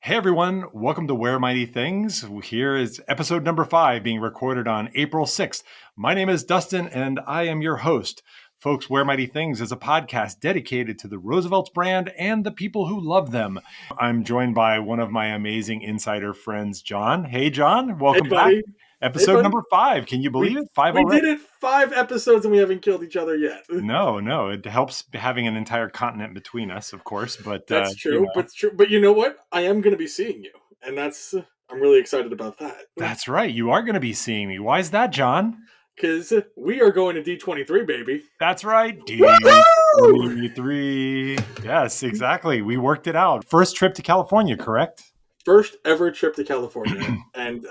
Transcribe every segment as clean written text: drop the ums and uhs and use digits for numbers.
Hey everyone, welcome to Where Mighty Things. Here is episode number 5 being recorded on April 6th. My name is Dustin and I am your host. Folks, Where Mighty Things is a podcast dedicated to the Roosevelt's brand and the people who love them. I'm joined by one of my amazing insider friends, John. Hey John, welcome back. Episode number 5. Can you believe it? 5 already? We did it 5 episodes and we haven't killed each other yet. No. It helps having an entire continent between us, of course. But that's true. But you know what? I am going to be seeing you, and I'm really excited about that. That's right. You are going to be seeing me. Why is that, John? Because we are going to D23, baby. That's right. D23. Yes, exactly. We worked it out. First trip to California, correct? First ever trip to California. and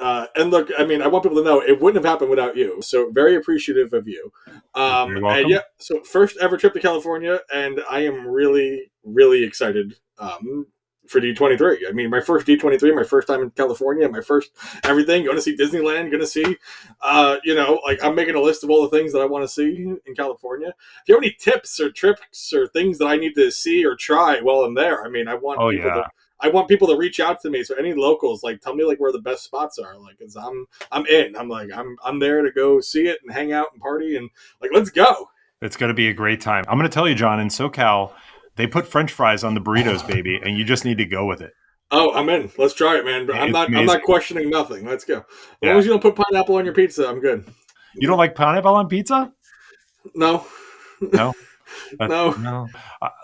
look, I mean, I want people to know it wouldn't have happened without you. So very appreciative of you. You're welcome. And so first ever trip to California, and I am really, really excited for D23. I mean, my first D23, my first time in California, my first everything, going to see Disneyland, going to see, I'm making a list of all the things that I want to see in California. If you have any tips or tricks or things that I need to see or try while I'm there, I mean, I want people to reach out to me. So any locals, tell me where the best spots are. Cause I'm in. I'm there to go see it and hang out and party and let's go. It's going to be a great time. I'm going to tell you, John, in SoCal, they put French fries on the burritos, baby, and you just need to go with it. Oh, I'm in. Let's try it, man. I'm not questioning nothing. Let's go. As long as you don't put pineapple on your pizza, I'm good. You don't like pineapple on pizza? No. No. No.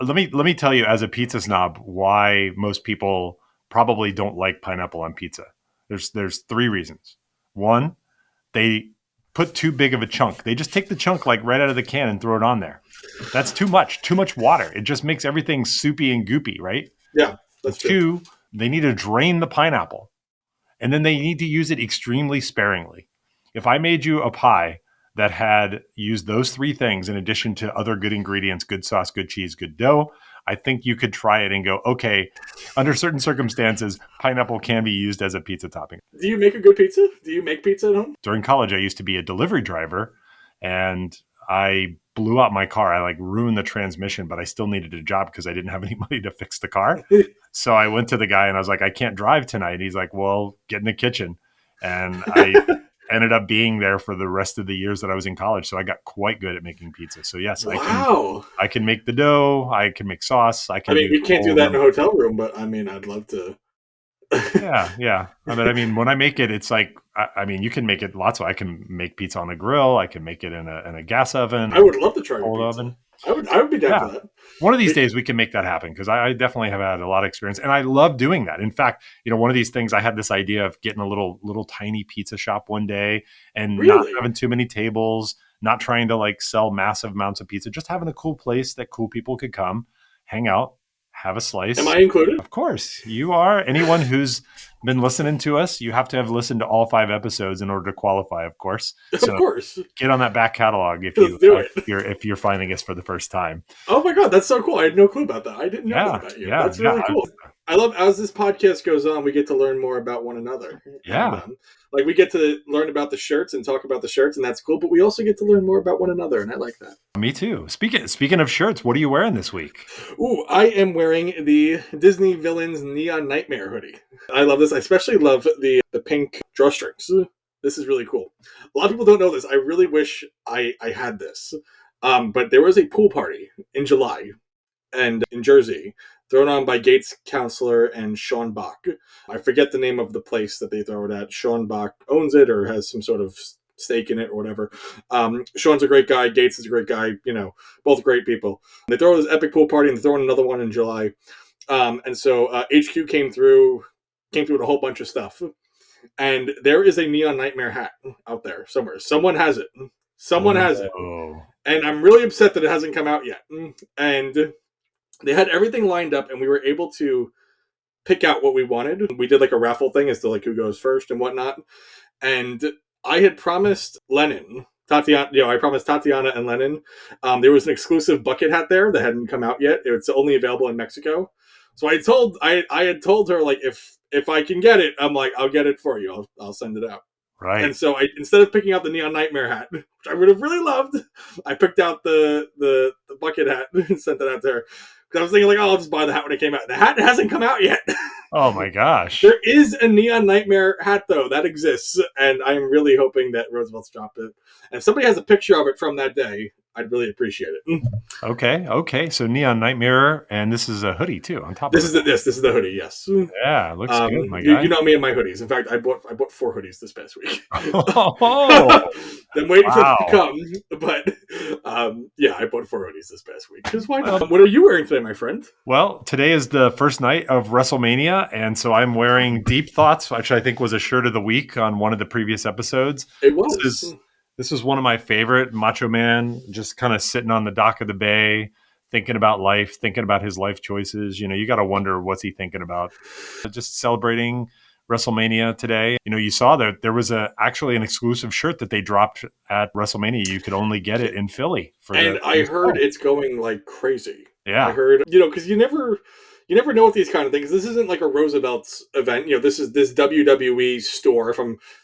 Let me tell you, as a pizza snob, why most people probably don't like pineapple on pizza. There's 3 reasons. 1, they put too big of a chunk. They just take the chunk right out of the can and throw it on there. That's too much water. It just makes everything soupy and goopy, right? Yeah, that's true. 2, they need to drain the pineapple, and then they need to use it extremely sparingly. If I made you a pie that had used those 3 things in addition to other good ingredients, good sauce, good cheese, good dough, I think you could try it and go, okay, under certain circumstances, pineapple can be used as a pizza topping. Do you make a good pizza? Do you make pizza at home? During college, I used to be a delivery driver, and I blew out my car. I ruined the transmission, but I still needed a job because I didn't have any money to fix the car. So I went to the guy and I was like, I can't drive tonight. He's like, well, get in the kitchen. And I ended up being there for the rest of the years that I was in college. So I got quite good at making pizza. So yes, wow. I can make the dough. I can make sauce. We can't do that in a hotel room, but I'd love to. Yeah. I mean, when I make it, it's you can make it lots of. I can make pizza on a grill. I can make it in a gas oven. I would love to try cold oven. I would be down for that. One of these days we can make that happen because I definitely have had a lot of experience and I love doing that. In fact, one of these things, I had this idea of getting a little tiny pizza shop one day and not having too many tables, not trying to sell massive amounts of pizza, just having a cool place that cool people could come, hang out, have a slice. Am I included? Of course. You are. Anyone who's been listening to us, you have to have listened to all 5 episodes in order to qualify, of course. So of course. Get on that back catalog if you're finding us for the first time. Oh my God, that's so cool. I had no clue about that. I didn't know that about you. That's really cool. I love as this podcast goes on, we get to learn more about one another. Yeah. And, we get to learn about the shirts and talk about the shirts, and that's cool. But we also get to learn more about one another, and I like that. Me too. Speaking of shirts, what are you wearing this week? Ooh, I am wearing the Disney Villains Neon Nightmare hoodie. I love this. I especially love the pink drawstrings. This is really cool. A lot of people don't know this. I really wish I had this. But there was a pool party in July and in Jersey thrown on by Gates Counselor and Sean Bach. I forget the name of the place that they throw it at. Sean Bach owns it or has some sort of stake in it or whatever. Sean's a great guy. Gates is a great guy. Both great people. They throw this epic pool party and they're throwing another one in July. And so HQ came through with a whole bunch of stuff. And there is a Neon Nightmare hat out there somewhere. Someone has it. Has it. And I'm really upset that it hasn't come out yet. And they had everything lined up and we were able to pick out what we wanted. We did a raffle thing as to who goes first and whatnot. And I had promised Tatiana, I promised Tatiana and Lennon. There was an exclusive bucket hat there that hadn't come out yet. It's only available in Mexico. So I had told her if I can get it, I'll get it for you. I'll send it out. Right. And so instead of picking out the Neon Nightmare hat, which I would have really loved, I picked out the bucket hat and sent it out to her. Because I was thinking I'll just buy the hat when it came out. The hat hasn't come out yet. Oh my gosh. There is a Neon Nightmare hat though that exists, and I'm really hoping that Roosevelt's dropped it. And if somebody has a picture of it from that day, I'd really appreciate it. Okay. So Neon Nightmare, and this is a hoodie too on top of This it. is the hoodie. Yes. Yeah, looks good, my You guy. know me and my hoodies. In fact, I bought 4 hoodies this past week. Oh, I'm waiting for them to wow. come, but yeah, I bought 4 hoodies this past week. Because why not? What are you wearing today, my friend? Well, today is the first night of WrestleMania, and so I'm wearing Deep Thoughts, which I think was a shirt of the week on one of the previous episodes. It This was. is this is one of my favorite. Macho Man, just kind of sitting on the dock of the bay, thinking about life, thinking about his life choices. You got to wonder what's he thinking about. Just celebrating WrestleMania today. You saw that there was actually an exclusive shirt that they dropped at WrestleMania. You could only get it in Philly for And I the heard show. it's going like crazy. I Yeah, heard, because you never know with these kind of things. This isn't like a Roosevelt's event. This is this WWE store.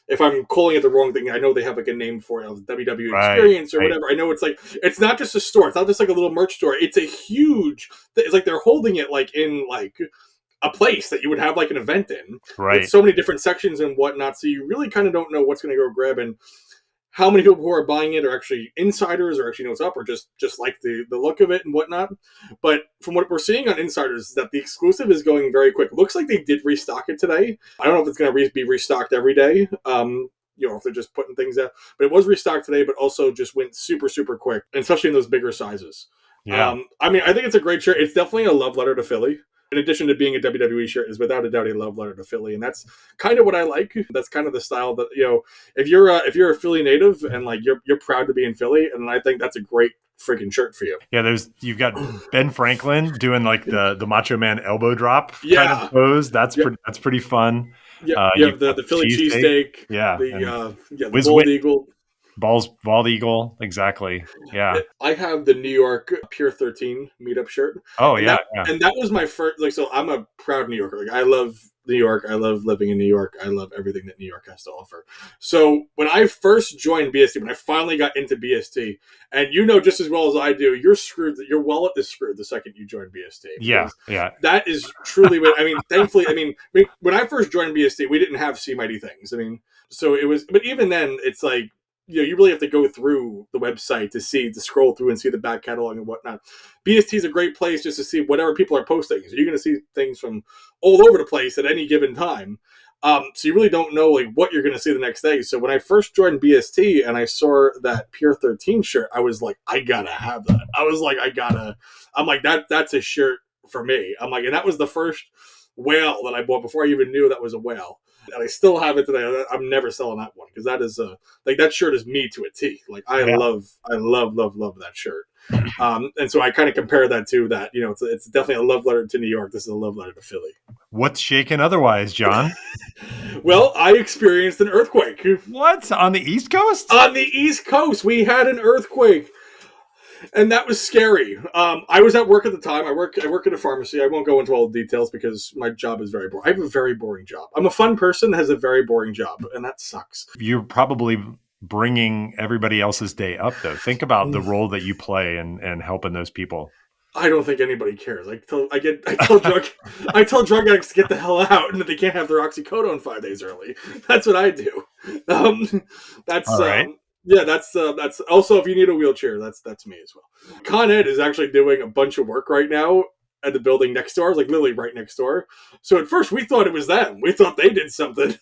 If I'm calling it the wrong thing, I know they have like a name for it, WWE right, Experience or right, whatever. I know it's not just a store. It's not just like a little merch store. It's a huge. It's like they're holding it like in like a place that you would have like an event in with right. so many different sections and whatnot. So you really kind of don't know what's going to go grab and how many people who are buying it are actually insiders or actually know what's up or just like the look of it and whatnot. But from what we're seeing on insiders is that the exclusive is going very quick. It looks like they did restock it today. I don't know if it's going to be restocked every day. If they're just putting things out, but it was restocked today, but also just went super, super quick, and especially in those bigger sizes. Yeah. I think it's a great shirt. It's definitely a love letter to Philly. In addition to being a WWE shirt, is without a doubt a love letter to Philly, and that's kind of what I like. That's kind of the style that if you're a Philly native and like you're proud to be in Philly, and I think that's a great freaking shirt for you. Yeah, you've got Ben Franklin doing like the Macho Man elbow drop kind of Yeah, pose. That's yep, that's pretty fun. yep. You You've have got the the Philly cheesesteak. cheesesteak, Yeah, the and the Whiz bald Wit eagle. Bald Eagle. Exactly. Yeah. I have the New York Pier 13 meetup shirt, Oh and yeah, that yeah, and that was my first. Like, so I'm a proud New Yorker. Like, I love New York. I love living in New York. I love everything that New York has to offer. So when I first joined BST, when I finally got into BST, and you know just as well as I do, you're screwed. Your wallet is screwed the second you join BST yeah, because yeah. that is truly what I mean. Thankfully, when I first joined BST, we didn't have See Mighty Things. So it was, but even then, it's like you really have to go through the website to scroll through and see the back catalog and whatnot. BST is a great place just to see whatever people are posting. So you're going to see things from all over the place at any given time. So you really don't know like what you're going to see the next day. So when I first joined BST and I saw that Pier 13 shirt, I was like, I gotta have that. I'm like, that's a shirt for me. I'm like, and that was the first whale that I bought before I even knew that was a whale. And I still have it today. I'm never selling that one because that is like that shirt is me to a T. Like I Yeah. love that shirt. And so I kind of compare that to that. It's definitely a love letter to New York. This is a love letter to Philly. What's shaking otherwise, John? Well, I experienced an earthquake What on the East Coast? on the East Coast. We had an earthquake, and that was scary. I was at work at the time. I work at a pharmacy. I won't go into all the details because my job is very boring. I have a very boring job. I'm a fun person that has a very boring job, and that sucks. You're probably bringing everybody else's day up, though. Think about the role that you play and helping those people. I don't think anybody cares. I tell drug addicts to get the hell out and that they can't have their oxycodone 5 days early. That's what I do. That's All right. yeah. That's also if you need a wheelchair, that's me as well. Con Ed is actually doing a bunch of work right now at the building next door, like literally right next door. So at first we thought it was them. We thought they did something.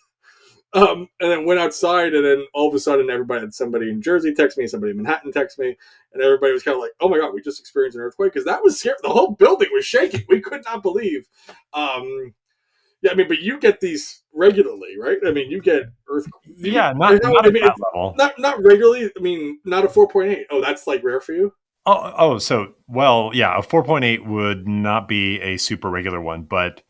And then went outside, and then all of a sudden, everybody had somebody in Jersey text me, somebody in Manhattan text me, and everybody was kind of like, "Oh my god, we just experienced an earthquake!" Because that was scary. The whole building was shaking. We could not believe. Yeah, but you get these regularly, right? You get earthquakes. Yeah, not at that level. Not regularly. Not a 4.8. Oh, that's like rare for you. Yeah, a 4.8 would not be a super regular one, but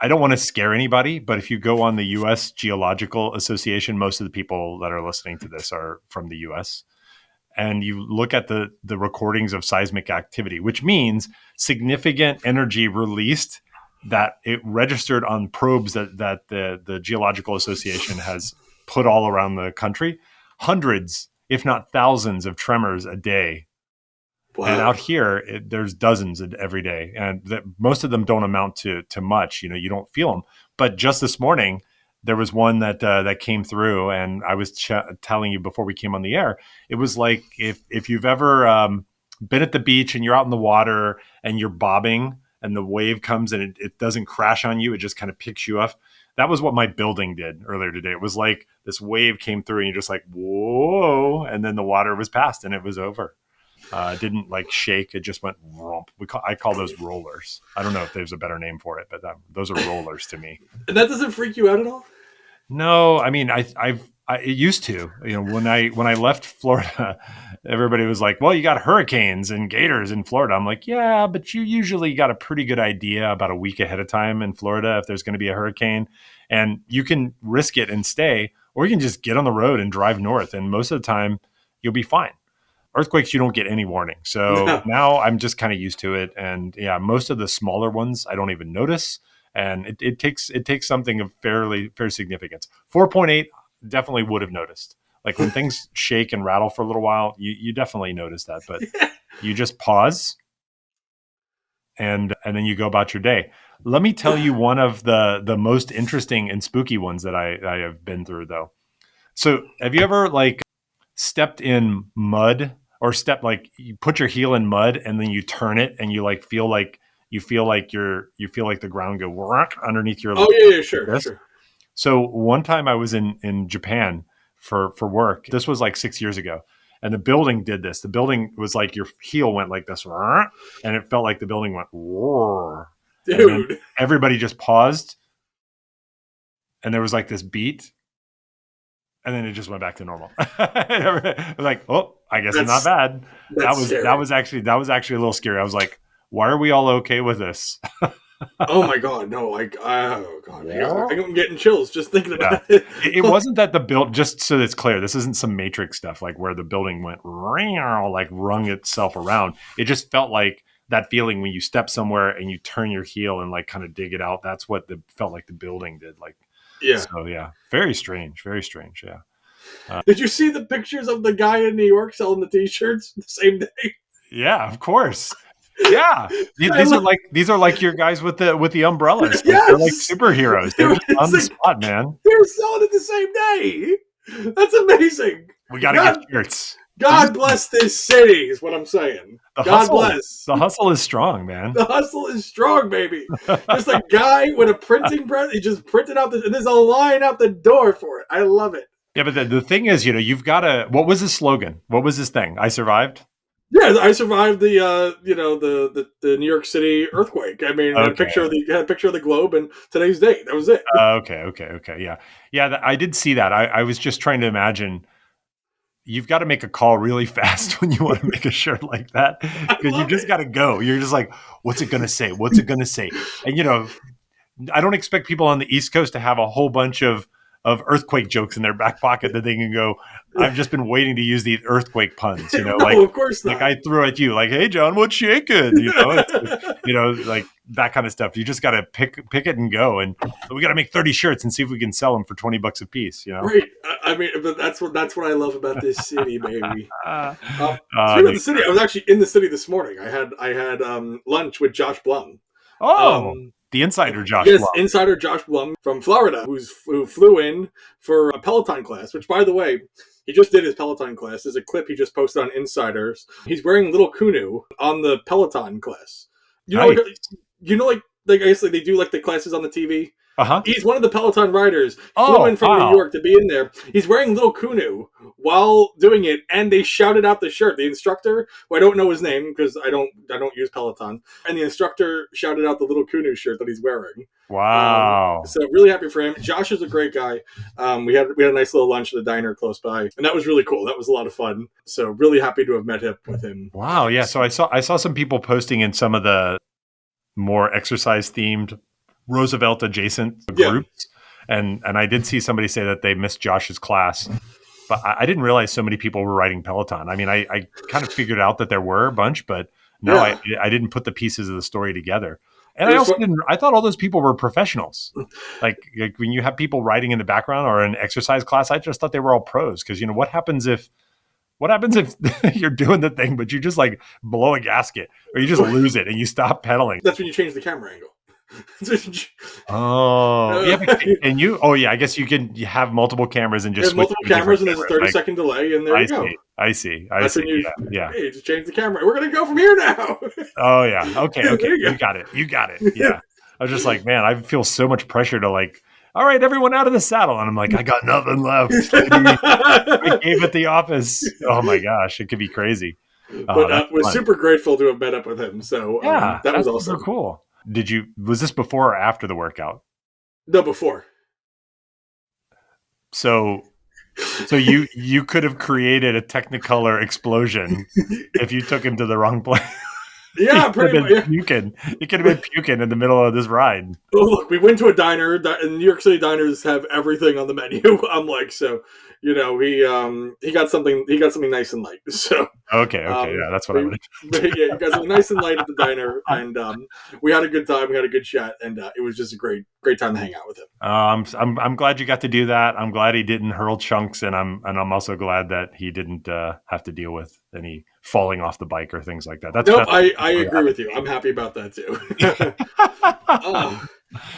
I don't want to scare anybody, but if you go on the U.S. Geological Association, most of the people that are listening to this are from the U.S., and you look at the recordings of seismic activity, which means significant energy released that it registered on probes that the Geological Association has put all around the country, hundreds, if not thousands of tremors a day. And out Wow. here, there's dozens every day, and most of them don't amount to much. You don't feel them. But just this morning, there was one that came through, and I was telling you before we came on the air. It was like if you've ever been at the beach and you're out in the water and you're bobbing, and the wave comes and it doesn't crash on you; it just kind of picks you up. That was what my building did earlier today. It was like this wave came through, and you're just like, whoa, and then the water was past, and it was over. It didn't like shake. It just went romp. I call those rollers. I don't know if there's a better name for it, but those are rollers to me. And that doesn't freak you out at all? No, I mean, it used to, when I left Florida, everybody was like, well, you got hurricanes and gators in Florida. I'm like, yeah, but you usually got a pretty good idea about a week ahead of time in Florida if there's going to be a hurricane, and you can risk it and stay, or you can just get on the road and drive north. And most of the time you'll be fine. Earthquakes, you don't get any warning. So No. now I'm just kind of used to it. And yeah, most of the smaller ones I don't even notice. And it takes something of fair significance. 4.8 definitely would have noticed. Like when things shake and rattle for a little while, you definitely notice that. But you just pause and then you go about your day. Let me tell you one of the most interesting and spooky ones that I have been through though. So have you ever like stepped in mud or like you put your heel in mud and then you turn it and you like feel like the ground go whack underneath your Oh yeah, like sure, this. sure. So one time I was in Japan for work. This was like 6 years ago. And the building did this. The building was like your heel went like this, and it felt like the building went roar. And then Dude. everybody just paused, and there was like this beat, and then it just went back to normal. Like, oh, I guess it's not bad. That's scary. That was actually a little scary. I was like, why are we all okay with this? Oh my god, no! Oh god, Yeah. I'm getting chills just thinking Yeah. about it. It wasn't that the build, just so it's clear, this isn't some Matrix stuff like where the building went like rung itself around. It just felt like that feeling when you step somewhere and you turn your heel and like kind of dig it out. That's what felt like the building did. Like, Yeah. so yeah, very strange, very strange. Yeah. Did you see the pictures of the guy in New York selling the T-shirts the same day? Yeah, of course. Yeah, these are like your guys with the umbrellas. Like, they're like Yes, superheroes. They're just on the spot, man. they were selling it the same day. That's amazing. We got to get shirts. God bless this city, is what I'm saying. God bless. The hustle is strong, man. The hustle is strong, baby. Just a guy with a printing press. He just printed out and there's a line out the door for it. I love it. Yeah, but the thing is, you've got to. What was his slogan? What was his thing? I survived. Yeah, I survived the the New York City earthquake. I mean, Okay. had a picture of the globe and today's date. That was it. Okay. Yeah. I did see that. I was just trying to imagine. You've got to make a call really fast when you want to make a shirt like that because you just got to go. You're just like, what's it going to say? What's it going to say? And I don't expect people on the East Coast to have a whole bunch of earthquake jokes in their back pocket that they can go, I've just been waiting to use these earthquake puns, No, like, of course not. like I threw at you, like, hey John, what's shaking? Like that kind of stuff. You just got to pick it and go. And we got to make 30 shirts and see if we can sell them for $20 a piece, Right. I mean, but that's what I love about this city, baby. Speaking of the city, I was actually in the city this morning. I had lunch with Josh Blum. The insider Josh Yes, Blum. insider Josh Blum from Florida, who flew in for a Peloton class, which, by the way, he just did his Peloton class. There's a clip he just posted on Insiders. He's wearing little Kunu on the Peloton class. Nice. Like I guess like they do like the classes on the TV. Uh-huh. He's one of the Peloton riders. Flew in from New York to be in there. He's wearing little Kunu while doing it, and they shouted out the shirt. The instructor, who I don't know his name because I don't use Peloton, and the instructor shouted out the little Kunu shirt that he's wearing. Wow. So really happy for him. Josh is a great guy. We had a nice little lunch at a diner close by, and that was really cool. That was a lot of fun. So really happy to have met with him. Wow. Yeah. So I saw some people posting in some of the more exercise themed Roosevelt adjacent groups. And I did see somebody say that they missed Josh's class, but I didn't realize so many people were riding Peloton. I mean, I kind of figured out that there were a bunch, but no, I didn't put the pieces of the story together. And I thought all those people were professionals. Like when you have people riding in the background or an exercise class, I just thought they were all pros. Because what happens if What happens if you're doing the thing, but you just like blow a gasket or you just lose it and you stop pedaling? That's when you change the camera angle. Oh, yeah. And you, oh, yeah, I guess you have multiple cameras and just There's switch multiple to a different cameras and there's a camera. 30-second delay, and there I you go. see. I see. That's when you, Yeah. hey, just change the camera. We're going to go from here now. Oh, yeah. Okay. There You got it. You got it. Yeah. I was just like, man, I feel so much pressure to like, all right, everyone out of the saddle. And I'm like, I got nothing left. I gave it the office. Oh my gosh, it could be crazy. But was super grateful to have met up with him. So Yeah, that was that's awesome. super cool. Was this before or after the workout? No, before. So you could have created a Technicolor explosion if you took him to the wrong place. Yeah, pretty much. Yeah. Puking. You could have been puking in the middle of this ride. Oh, look, we went to a diner, and New York City diners have everything on the menu. I'm like, so, he got something nice and light. So okay, yeah, that's what I would. Yeah, he got something nice and light at the diner, and we had a good time. We had a good chat, and it was just a great time to hang out with him. I'm glad you got to do that. I'm glad he didn't hurl chunks, and I'm also glad that he didn't have to deal with any falling off the bike or things like that. I agree with you. I'm happy about that too.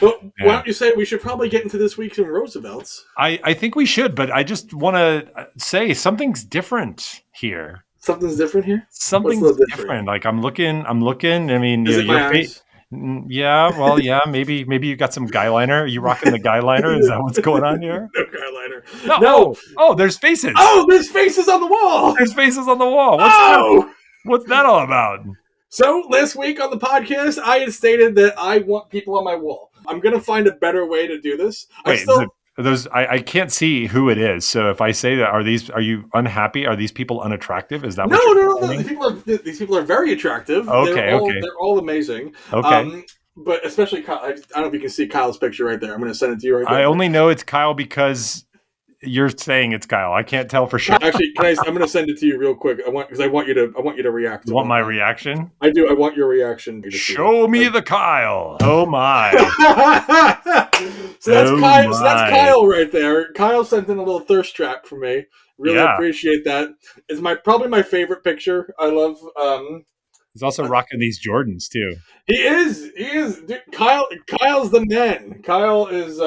But why don't you say we should probably get into this week's in Roosevelt's? I think we should, but I just want to say something's different here. Something's different here? Something's different. Like I'm looking. I mean, is it my eyes? Yeah, well, yeah, maybe you got some guy liner. Are you rocking the guy liner? Is that what's going on here? No guy liner. No. Oh, there's faces. Oh, there's faces on the wall. There's faces on the wall. What's that all about? So last week on the podcast, I had stated that I want people on my wall. I'm going to find a better way to do this. Wait, I can't see who it is. So if I say that, are you unhappy? Are these people unattractive? Is that no? These people are very attractive. Okay, they're all amazing. Okay. But especially Kyle. I don't know if you can see Kyle's picture right there. I'm going to send it to you right there. I only know it's Kyle because you're saying it's Kyle. I can't tell for sure. Actually, I'm going to send it to you real quick. I want you to react. You want my reaction? I do. I want your reaction. Show me the Kyle. Oh my. So that's Kyle. So that's Kyle right there. Kyle sent in a little thirst trap for me. Really appreciate that. It's probably my favorite picture. I love. He's also rocking these Jordans too. He is. Dude, Kyle's the man. Kyle is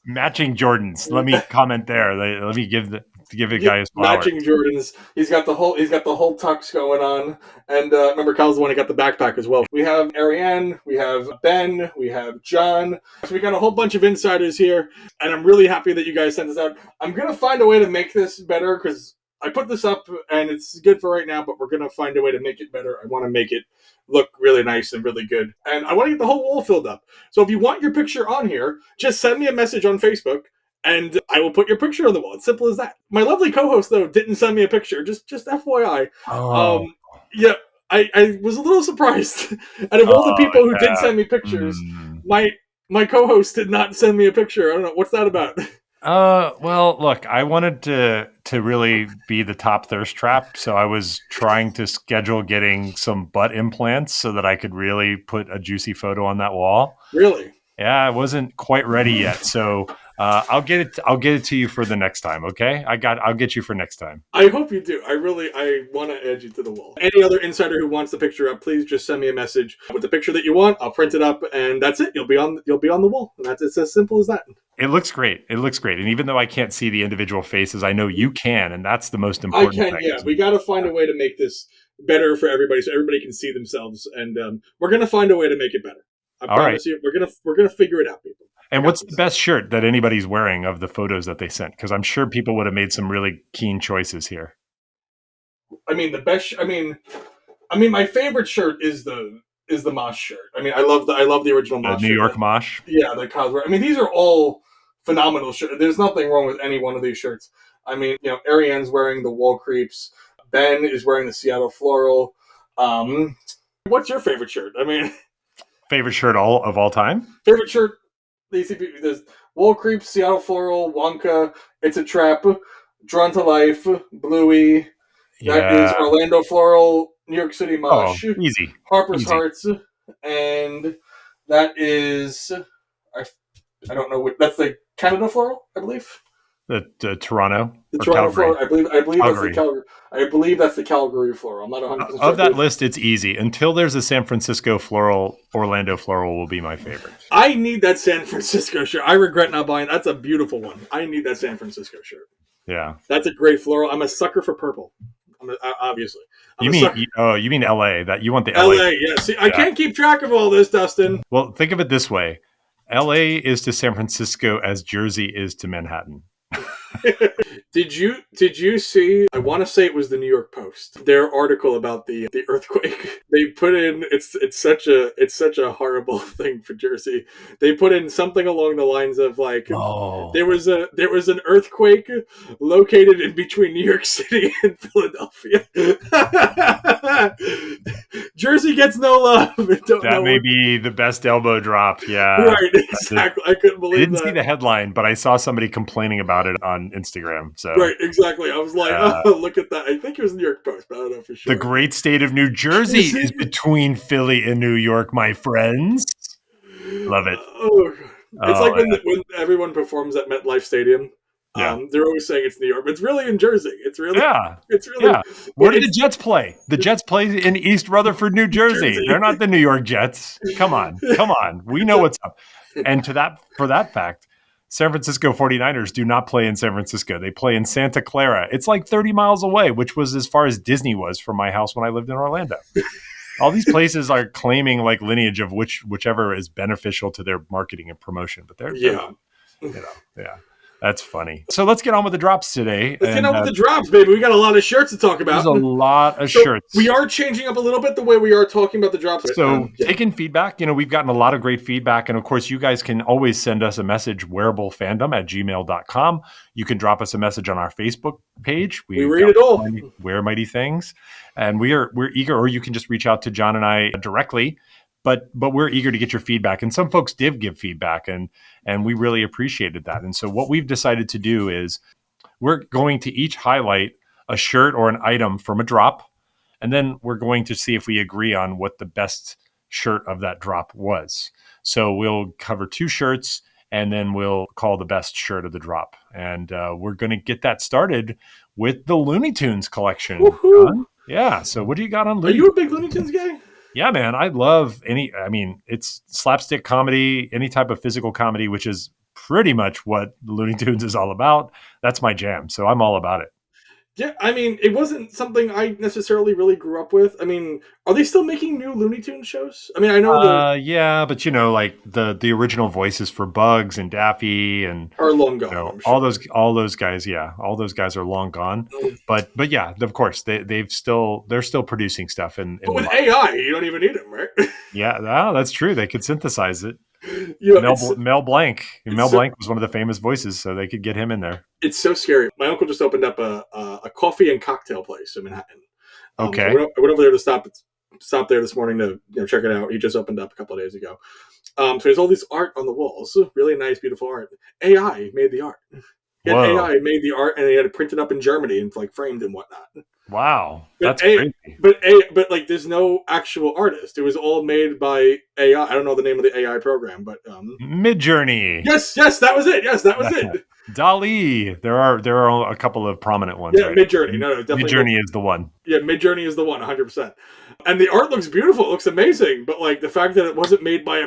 matching Jordans. Let me comment there. Let me give a guy his power. Matching Jordans. He's got the whole tux going on. And remember, Kyle's the one who got the backpack as well. We have Ariane, we have Ben, we have John. So we got a whole bunch of insiders here, and I'm really happy that you guys sent this out. I'm gonna find a way to make this better because I put this up and it's good for right now, but we're going to find a way to make it better. I want to make it look really nice and really good. And I want to get the whole wall filled up. So if you want your picture on here, just send me a message on Facebook and I will put your picture on the wall. It's simple as that. My lovely co-host, though, didn't send me a picture. Just FYI. Oh. Yeah, I was a little surprised. Out of all the people who did send me pictures, my co-host did not send me a picture. I don't know. What's that about? Well, look, I wanted to really be the top thirst trap, so I was trying to schedule getting some butt implants so that I could really put a juicy photo on that wall. Really? Yeah, I wasn't quite ready yet, so I'll get it to you for the next time. Okay, I'll get you for next time. I hope you do. I want to add you to the wall. Any other insider who wants the picture up, please just send me a message with the picture that you want. I'll print it up, and that's it. You'll be on the wall, and it's as simple as that. It looks great. And even though I can't see the individual faces, I know you can, and that's the most important thing. Yeah. We got to find a way to make this better for everybody, so everybody can see themselves, and we're gonna find a way to make it better. I promise you, we're gonna figure it out, people. And what's the best shirt that anybody's wearing of the photos that they sent? Because I'm sure people would have made some really keen choices here. I mean, the best. I mean, my favorite shirt is the Mosh shirt. I mean, I love the original Mosh. New York Mosh. Yeah, the Kyle's. I mean, these are all phenomenal shirts. There's nothing wrong with any one of these shirts. I mean, Ariane's wearing the Wall Creeps. Ben is wearing the Seattle Floral. What's your favorite shirt? I mean, favorite shirt of all time? Favorite shirt. There's Wall Creeps, Seattle Floral, Wonka, It's a Trap, Drawn to Life, Bluey. Yeah. That is Orlando Floral, New York City Mosh. Oh, easy. Harper's Hearts, and that is I don't know what that's the Canada Floral, I believe. The Toronto The or Toronto Calgary? floral. I believe that's the Calgary. Calgary. I believe that's the Calgary floral. I'm not 100% Of sure. that list, it's easy. Until there's a San Francisco floral, Orlando floral will be my favorite. I need that San Francisco shirt. I regret not buying. That's a beautiful one. I need that San Francisco shirt. Yeah. That's a great floral. I'm a sucker for purple. Obviously. I'm You a mean sucker. you mean LA? That you want the LA? LA, yeah. See, I Yeah. can't keep track of all this, Dustin. Well, think of it this way: LA is to San Francisco as Jersey is to Manhattan. Did you see? I want to say it was the New York Post. Their article about the earthquake. They put in it's such a horrible thing for Jersey. They put in something along the lines of like Oh, there was an earthquake located in between New York City and Philadelphia. Jersey gets no love. Don't that know may what. be the best elbow drop. Yeah. Right, exactly. I couldn't I believe didn't see that. the headline, but I saw somebody complaining about it on Instagram. So Right, exactly. I was like, uh, oh, look at that. I think it was New York Post, but I don't know for the sure. great state of New Jersey is between Philly and New York, my friends. Love it. Oh, it's Oh, like when everyone performs at MetLife Stadium. yeah. They're always saying it's New York, but it's really in Jersey. Yeah. It's really, Yeah. Where do the it's Jets play? The Jets play in East Rutherford, New Jersey. Jersey. They're not the New York Jets. Come on. Come on. We know what's up. And for that fact, San Francisco 49ers do not play in San Francisco. They play in Santa Clara. It's like 30 miles away, which was as far as Disney was from my house when I lived in Orlando. All these places are claiming like lineage of whichever is beneficial to their marketing and promotion, but they're Yeah. yeah. That's funny. So let's get on with the drops today. Let's get And on with the drops, baby. We got a lot of shirts to talk there's about. a lot of So shirts. we are changing up a little bit the way we are talking about the drops. So Yeah. taking feedback, we've gotten a lot of great feedback. And of course, you guys can always send us a message, wearablefandom@gmail.com. You can drop us a message on our Facebook page. We read it all. Wear Mighty Things. And we're eager, or you can just reach out to John and I directly. But we're eager to get your feedback. And some folks did give feedback, and we really appreciated that. And so what we've decided to do is we're going to each highlight a shirt or an item from a drop. And then we're going to see if we agree on what the best shirt of that drop was. So we'll cover 2 shirts, and then we'll call the best shirt of the drop. And we're going to get that started with the Looney Tunes collection. Woohoo! Yeah. So what do you got on Are Looney you a big Looney Tunes guy? Yeah, man. I love it's slapstick comedy, any type of physical comedy, which is pretty much what Looney Tunes is all about. That's my jam. So I'm all about it. Yeah, I mean, it wasn't something I necessarily really grew up with. I mean, are they still making new Looney Tunes shows? I mean, I know Yeah, but like the original voices for Bugs and Daffy and are long gone. I'm sure. all those guys, yeah, all those guys are long gone. But yeah, of course they're still producing stuff. But with AI, you don't even need them, right? Yeah, that's true. They could synthesize it. Mel Blanc. Mel Blanc was one of the famous voices, so they could get him in there. It's so scary. My uncle just opened up a coffee and cocktail place in Manhattan. Okay. I went over there to stop there this morning to check it out. He just opened up a couple of days ago. So there's all this art on the walls, really nice, beautiful art. AI made the art. AI made the art, and they had it printed up in Germany and like framed and whatnot. Wow, that's crazy. But like, there's no actual artist. It was all made by AI. I don't know the name of the AI program, but Midjourney. Yes, that was it. Yes, that was it. DALL-E. There are a couple of prominent ones. Yeah, right? Midjourney. No, definitely Midjourney is the one. Yeah, Midjourney is the one, 100%. And the art looks beautiful. It looks amazing. But like the fact that it wasn't made by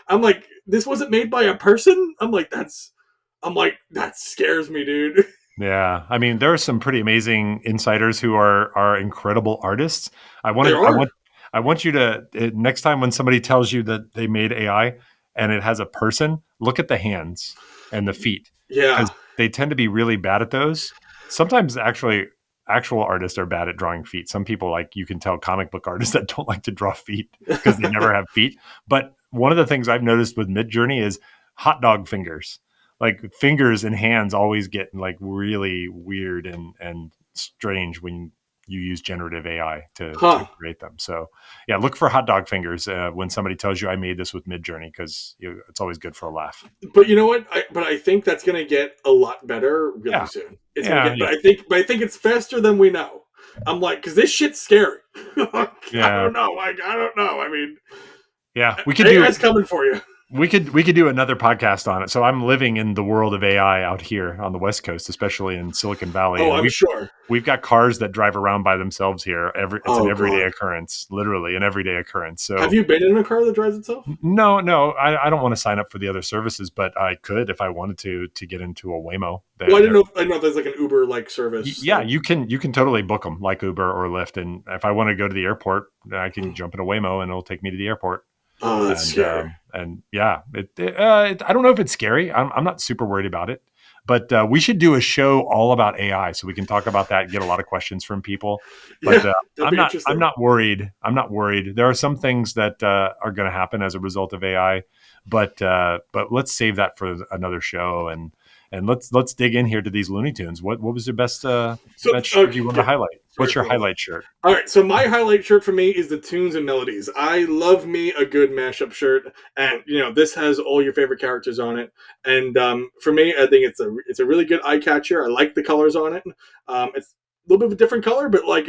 I'm like, this wasn't made by a person. That scares me, dude. Yeah, I mean, there are some pretty amazing insiders who are incredible artists. I want you to next time when somebody tells you that they made AI and it has a person, look at the hands and the feet. Yeah, 'cause they tend to be really bad at those. Sometimes actually actual artists are bad at drawing feet. Some people, like you can tell comic book artists that don't like to draw feet because they never have feet. But one of the things I've noticed with Midjourney is hot dog fingers. Like fingers and hands always get like really weird and strange when you use generative AI to create them. So yeah, look for hot dog fingers when somebody tells you I made this with Midjourney, because it's always good for a laugh. But you know what? I think that's going to get a lot better really soon. But I think it's faster than we know. I'm like, because this shit's scary. I don't know. I don't know. I mean, yeah, we could do it's coming for you. We could do another podcast on it. So I'm living in the world of AI out here on the West Coast, especially in Silicon Valley, Oh, and I'm sure. we've got cars that drive around by themselves here. It's an Oh everyday God. occurrence, literally an everyday occurrence. Have So you been in a car that drives itself? no, I don't want to sign up for the other services, but I could if I wanted to get into a Waymo. Well, I didn't know if there's like an Uber like service. Yeah, you can totally book them like Uber or Lyft, and if I want to go to the airport, I can jump in a Waymo and it'll take me to the airport. Oh, that's And scary. yeah, I don't know if it's scary. I'm not super worried about it, but we should do a show all about AI so we can talk about that and get a lot of questions from people. But Yeah, that'd I'm be not I'm interesting. not worried. I'm not worried. There are some things that are going to happen as a result of AI, but let's save that for another show and let's dig in here to these Looney Tunes. What was your So, best shirt okay, you wanted to yeah. highlight? Sorry What's your for all that. highlight shirt? All right, so my highlight shirt for me is the Tunes and Melodies. I love me a good mashup shirt, and this has all your favorite characters on it. And for me, I think it's a really good eye catcher. I like the colors on it. It's a little bit of a different color, but like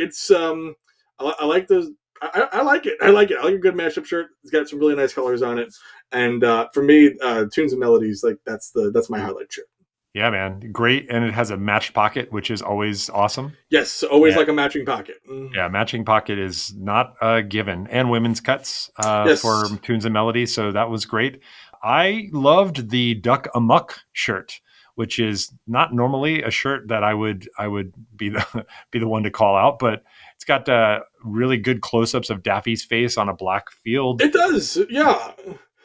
I like those. I like it. I like it. I like a good mashup shirt. It's got some really nice colors on it. And for me, Tunes and Melodies, like that's my highlight shirt. Yeah, man, great, and it has a matched pocket, which is always awesome. Yes, always like a matching pocket. Yeah, matching pocket is not a given, and women's cuts for Yes, tunes and melodies. So that was great. I loved the Duck Amuck shirt, which is not normally a shirt that I would be the be the one to call out, but it's got really good close ups of Daffy's face on a black field. it does. Yeah,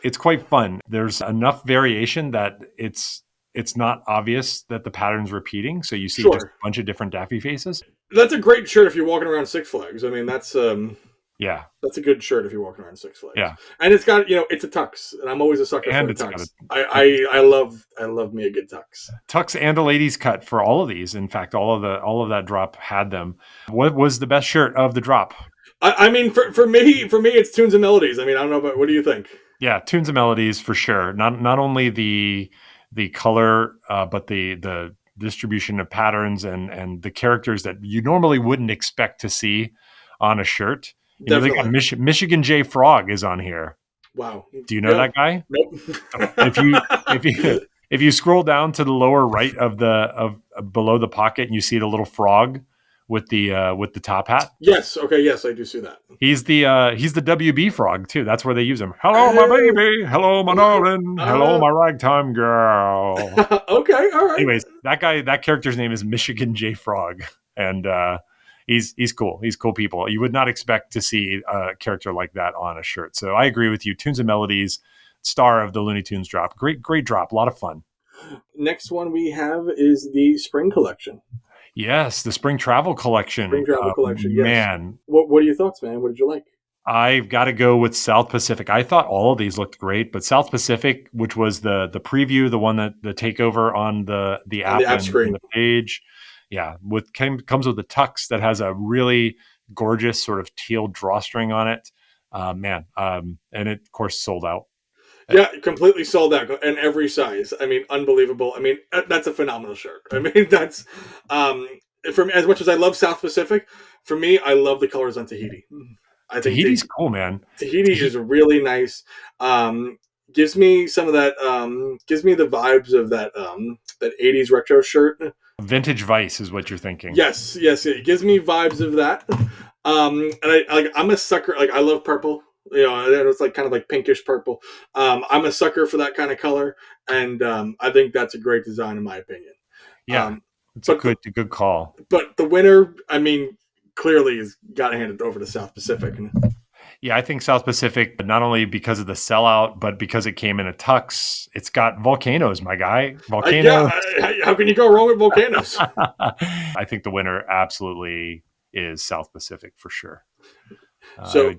It's quite fun. There's enough variation that it's not obvious that the pattern's repeating. So you see just sure. a bunch of different Daffy faces. That's a great shirt if you're walking around Six Flags. I mean, Yeah, that's a good shirt if you're walking around Six Flags. yeah. And it's got it's a tux, and I'm always a sucker for And a it's got tux. a I love me a good tux. tux and a ladies cut for all of these. In fact, all of that drop had them. What was the best shirt of the drop? I mean, for me, it's tunes and melodies. I mean, I don't know, but what do you think? Yeah, tunes and melodies for sure. Not only the color, but the distribution of patterns and the characters that you normally wouldn't expect to see on a shirt. They got Definitely. Michigan J Frog is on here. Wow. Do you know Yeah. that guy? Nope. If you if you if you scroll down to the lower right of the of below the pocket and you see the little frog with the top hat, Yes. Okay. Yes, I do see that. he's the WB frog too. That's where they use him. Hello, my Oh. baby. Hello, my darling. Hello, Uh, my ragtime girl. okay. All right. Anyways, that character's name is Michigan J Frog, and he's cool. He's cool people. You would not expect to see a character like that on a shirt. So I agree with you. Tunes and Melodies, star of the Looney Tunes drop. Great drop. A lot of fun. Next one we have is the spring collection. Yes, the spring travel Spring collection. travel collection. Yes. Man, What are your thoughts, man? What did you like? I've got to go with South Pacific. I thought all of these looked great, but South Pacific, which was the preview, the one that the takeover on the On the app app and screen. the page, yeah, comes with a tux that has a really gorgeous sort of teal drawstring on it. Man, and it of course sold out. Yeah, completely sold out in every size. I mean, unbelievable. I mean, that's a phenomenal shirt. I mean, that's um, for me. As much as I love South Pacific, for me, I love the colors on Tahiti. I think Tahiti's cool, man. Tahiti is really nice. Um, gives me some of that. Gives me the vibes of that '80s retro shirt. Vintage Vice is what you're thinking. Yes, yes, it gives me vibes of that. And I'm a sucker. Like I love purple. It's like kind of like pinkish purple. I'm a sucker for that kind of color, and I think that's a great design in my opinion. Yeah, Um, it's but the, a good call. but the winner, I mean, clearly has got to hand it over to South Pacific. Yeah, I think South Pacific, not only because of the sellout, but because it came in a tux. It's got volcanoes, my guy. Yeah, Volcanoes. how can you go wrong with volcanoes? I think the winner absolutely is South Pacific for sure. So,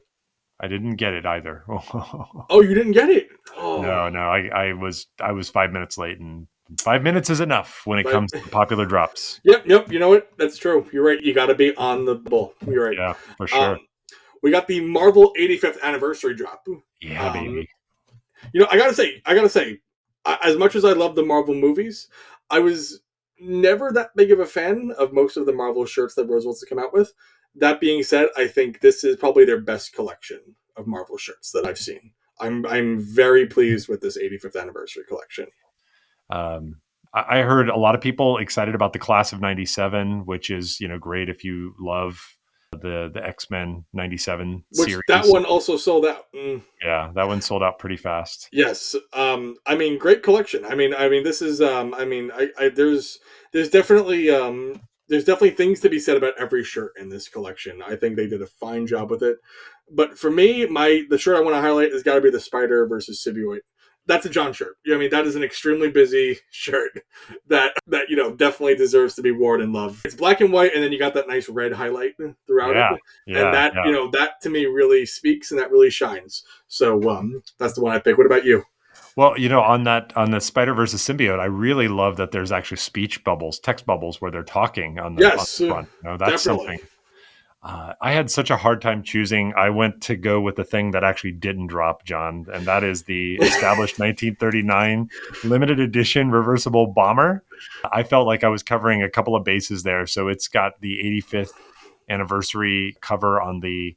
I didn't get it either. oh, you didn't get it? Oh, No. I was 5 minutes late, and 5 minutes is enough when it but, comes to popular drops. yep. You know what? That's true. You're right. You got to be on the ball. You're right. Yeah, for Um, sure. we got the Marvel 85th anniversary drop. Yeah, baby. I gotta say, as much as I love the Marvel movies, I was never that big of a fan of most of the Marvel shirts that Roosevelt's have come out with. That being said, I think this is probably their best collection of Marvel shirts that I've seen. I'm very pleased with this 85th anniversary collection. I heard a lot of people excited about the class of 97, which is, great if you love the X-Men 97 Which series. that one also sold out. Yeah, that one sold out pretty fast. Yes. I mean, great collection. I mean, this is, there's definitely, there's definitely things to be said about every shirt in this collection. I think they did a fine job with it. But for me, the shirt I want to highlight has got to be the Spider versus Symbiote. That's a John shirt. I mean, that is an extremely busy shirt that definitely deserves to be worn and loved. It's black and white, and then you got that nice red highlight throughout it, and that that to me really speaks and that really shines. So that's the one I pick. What about you? Well, on the Spider versus Symbiote, I really love that there's actually speech bubbles, text bubbles where they're talking on the front. That's definitely something. I had such a hard time choosing. I went to go with the thing that actually didn't drop, John, and that is the established 1939 limited edition reversible bomber. I felt like I was covering a couple of bases there. So it's got the 85th anniversary cover on the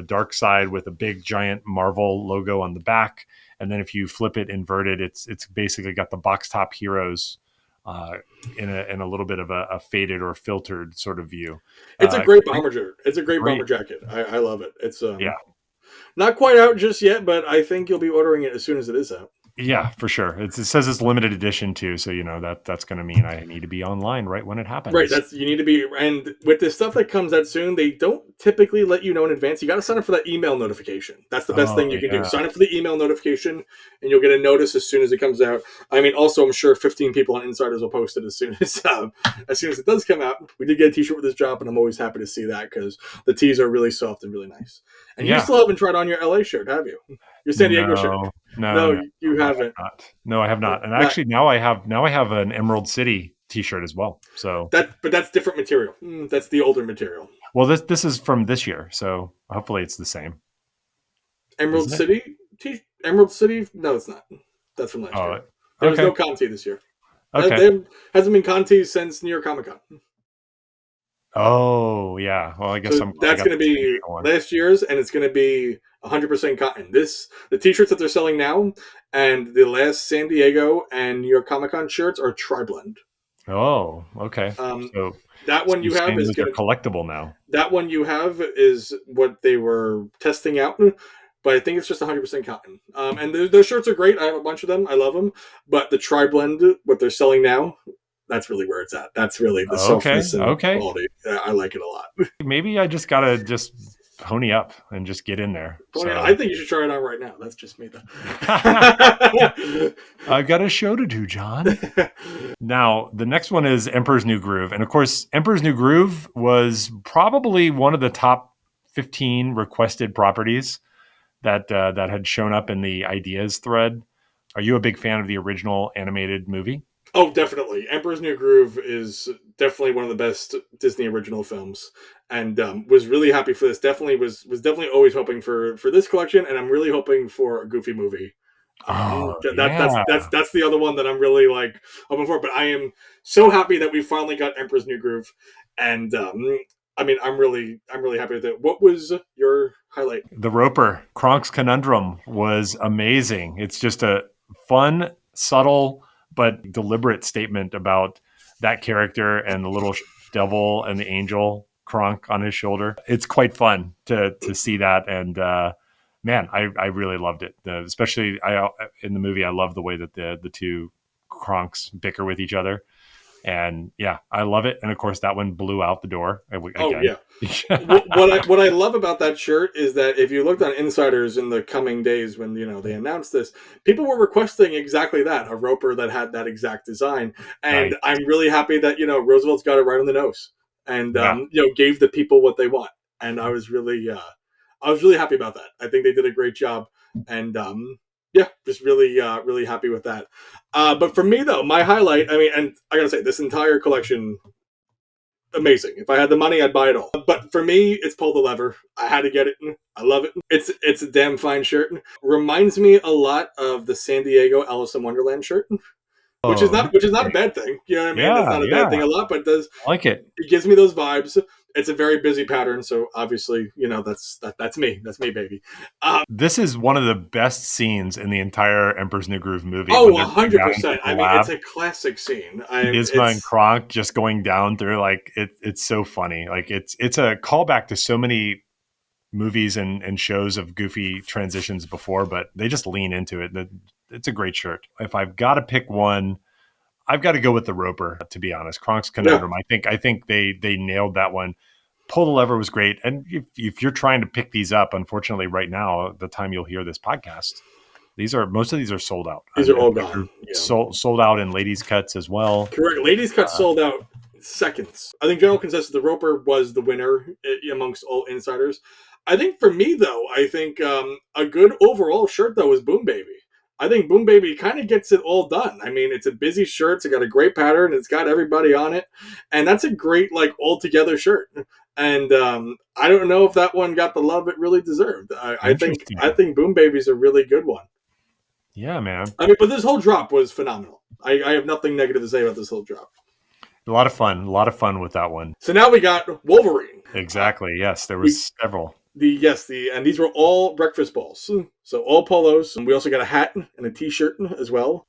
dark side with a big giant Marvel logo on the back. And then if you flip it inverted, it's basically got the box top heroes in a little bit of a faded or filtered sort of view. It's a great bomber shirt. It's a great bomber jacket. I love it. It's not quite out just yet, but I think you'll be ordering it as soon as it is out. Yeah, for sure. It says it's limited edition too, so that's going to mean I need to be online right when it happens. Right, you need to be. And with this stuff that comes out soon, they don't typically let you know in advance. You got to sign up for that email notification. That's the best thing you can do. Sign up for the email notification, and you'll get a notice as soon as it comes out. I mean, also, I'm sure 15 people on Insiders will post it as soon as it does come out. We did get a T-shirt with this drop, and I'm always happy to see that because the tees are really soft and really nice. And you still haven't tried on your LA shirt, have you? Your San Diego shirt? No, you haven't. No, I have not. And actually, now I have an Emerald City T-shirt as well. So but that's different material. That's the older material. Well, this is from this year, so hopefully it's the same. Emerald City? Emerald City? No, it's not. That's from last year. There was no Conti this year. Okay. There hasn't been Conti since New York Comic Con. Oh, yeah. Well, I guess that's going to be last year's, and it's going to be 100% cotton. The T-shirts that they're selling now, and the last San Diego and New York Comic Con shirts are tri-blend. Oh, okay. So that one you have is collectible now. That one you have is what they were testing out, but I think it's just 100% cotton. And those shirts are great. I have a bunch of them. I love them. But the tri-blend, what they're selling now, that's really where it's at. That's really the softness and quality. I like it a lot. Maybe I just gotta pony up and just get in there. I think you should try it on right now. That's just me, though. I've got a show to do, John. Now, the next one is Emperor's New Groove. And of course, Emperor's New Groove was probably one of the top 15 requested properties that had shown up in the ideas thread. Are you a big fan of the original animated movie? Oh, definitely. Emperor's New Groove is definitely one of the best Disney original films, and was really happy for this. Was definitely always hoping for this collection, and I'm really hoping for a Goofy movie. That's the other one that I'm really hoping for. But I am so happy that we finally got Emperor's New Groove, and I mean, I'm really happy with it. What was your highlight? The Roper Kronk's Conundrum was amazing. It's just a fun, subtle, but deliberate statement about that character and the little devil and the angel Kronk on his shoulder. It's quite fun to see that. And man, I really loved it. Especially in the movie, I love the way that the two Kronks bicker with each other. And yeah, I love it. And of course, that one blew out the door. Again. Oh yeah. What I love about that shirt is that if you looked on Insiders in the coming days when they announced this, people were requesting exactly that, a Roper that had that exact design. And I'm really happy that Roosevelt's got it right on the nose and gave the people what they want. And I was really happy about that. I think they did a great job. And just really happy with that. But for me, though, my highlight, and I gotta say, this entire collection, amazing. If I had the money, I'd buy it all. But for me, it's Pull the Lever. I had to get it. I love it. It's a damn fine shirt. Reminds me a lot of the San Diego Alice in Wonderland shirt. Which is not a bad thing. You know what I mean? That's not a bad thing a lot, but it does. I like it. It gives me those vibes. It's a very busy pattern, so obviously, that's me. That's me, baby. This is one of the best scenes in the entire Emperor's New Groove movie when Oh, they're going down into 100%. the I mean, it's lab. a classic scene. Yzma and Kronk just going down through, like, it's so funny. Like, it's a callback to so many movies and shows of goofy transitions before, but they just lean into it. It's a great shirt. If I've got to pick one, I've got to go with the Roper, to be honest. Kronk's Conundrum. I think they nailed that one. Pull the Lever was great. And if you're trying to pick these up, unfortunately, right now, the time you'll hear this podcast, most of these are sold out. These are all gone. Yeah. Sold out in ladies' cuts as well. Correct. Ladies' cuts sold out seconds. I think general consensus, the Roper was the winner amongst all insiders. I think for me, though, I think a good overall shirt, though, is Boom Baby. I think Boom Baby kind of gets it all done. I mean, it's a busy shirt. It's got a great pattern. It's got everybody on it. And that's a great, like, all-together shirt. And I don't know if that one got the love it really deserved. I think Boom Baby's a really good one. Yeah, man. I mean, but this whole drop was phenomenal. I have nothing negative to say about this whole drop. A lot of fun with that one. So now we got Wolverine. Exactly. Yes, there was several. And these were all breakfast balls. So all polos. And we also got a hat and a t-shirt as well.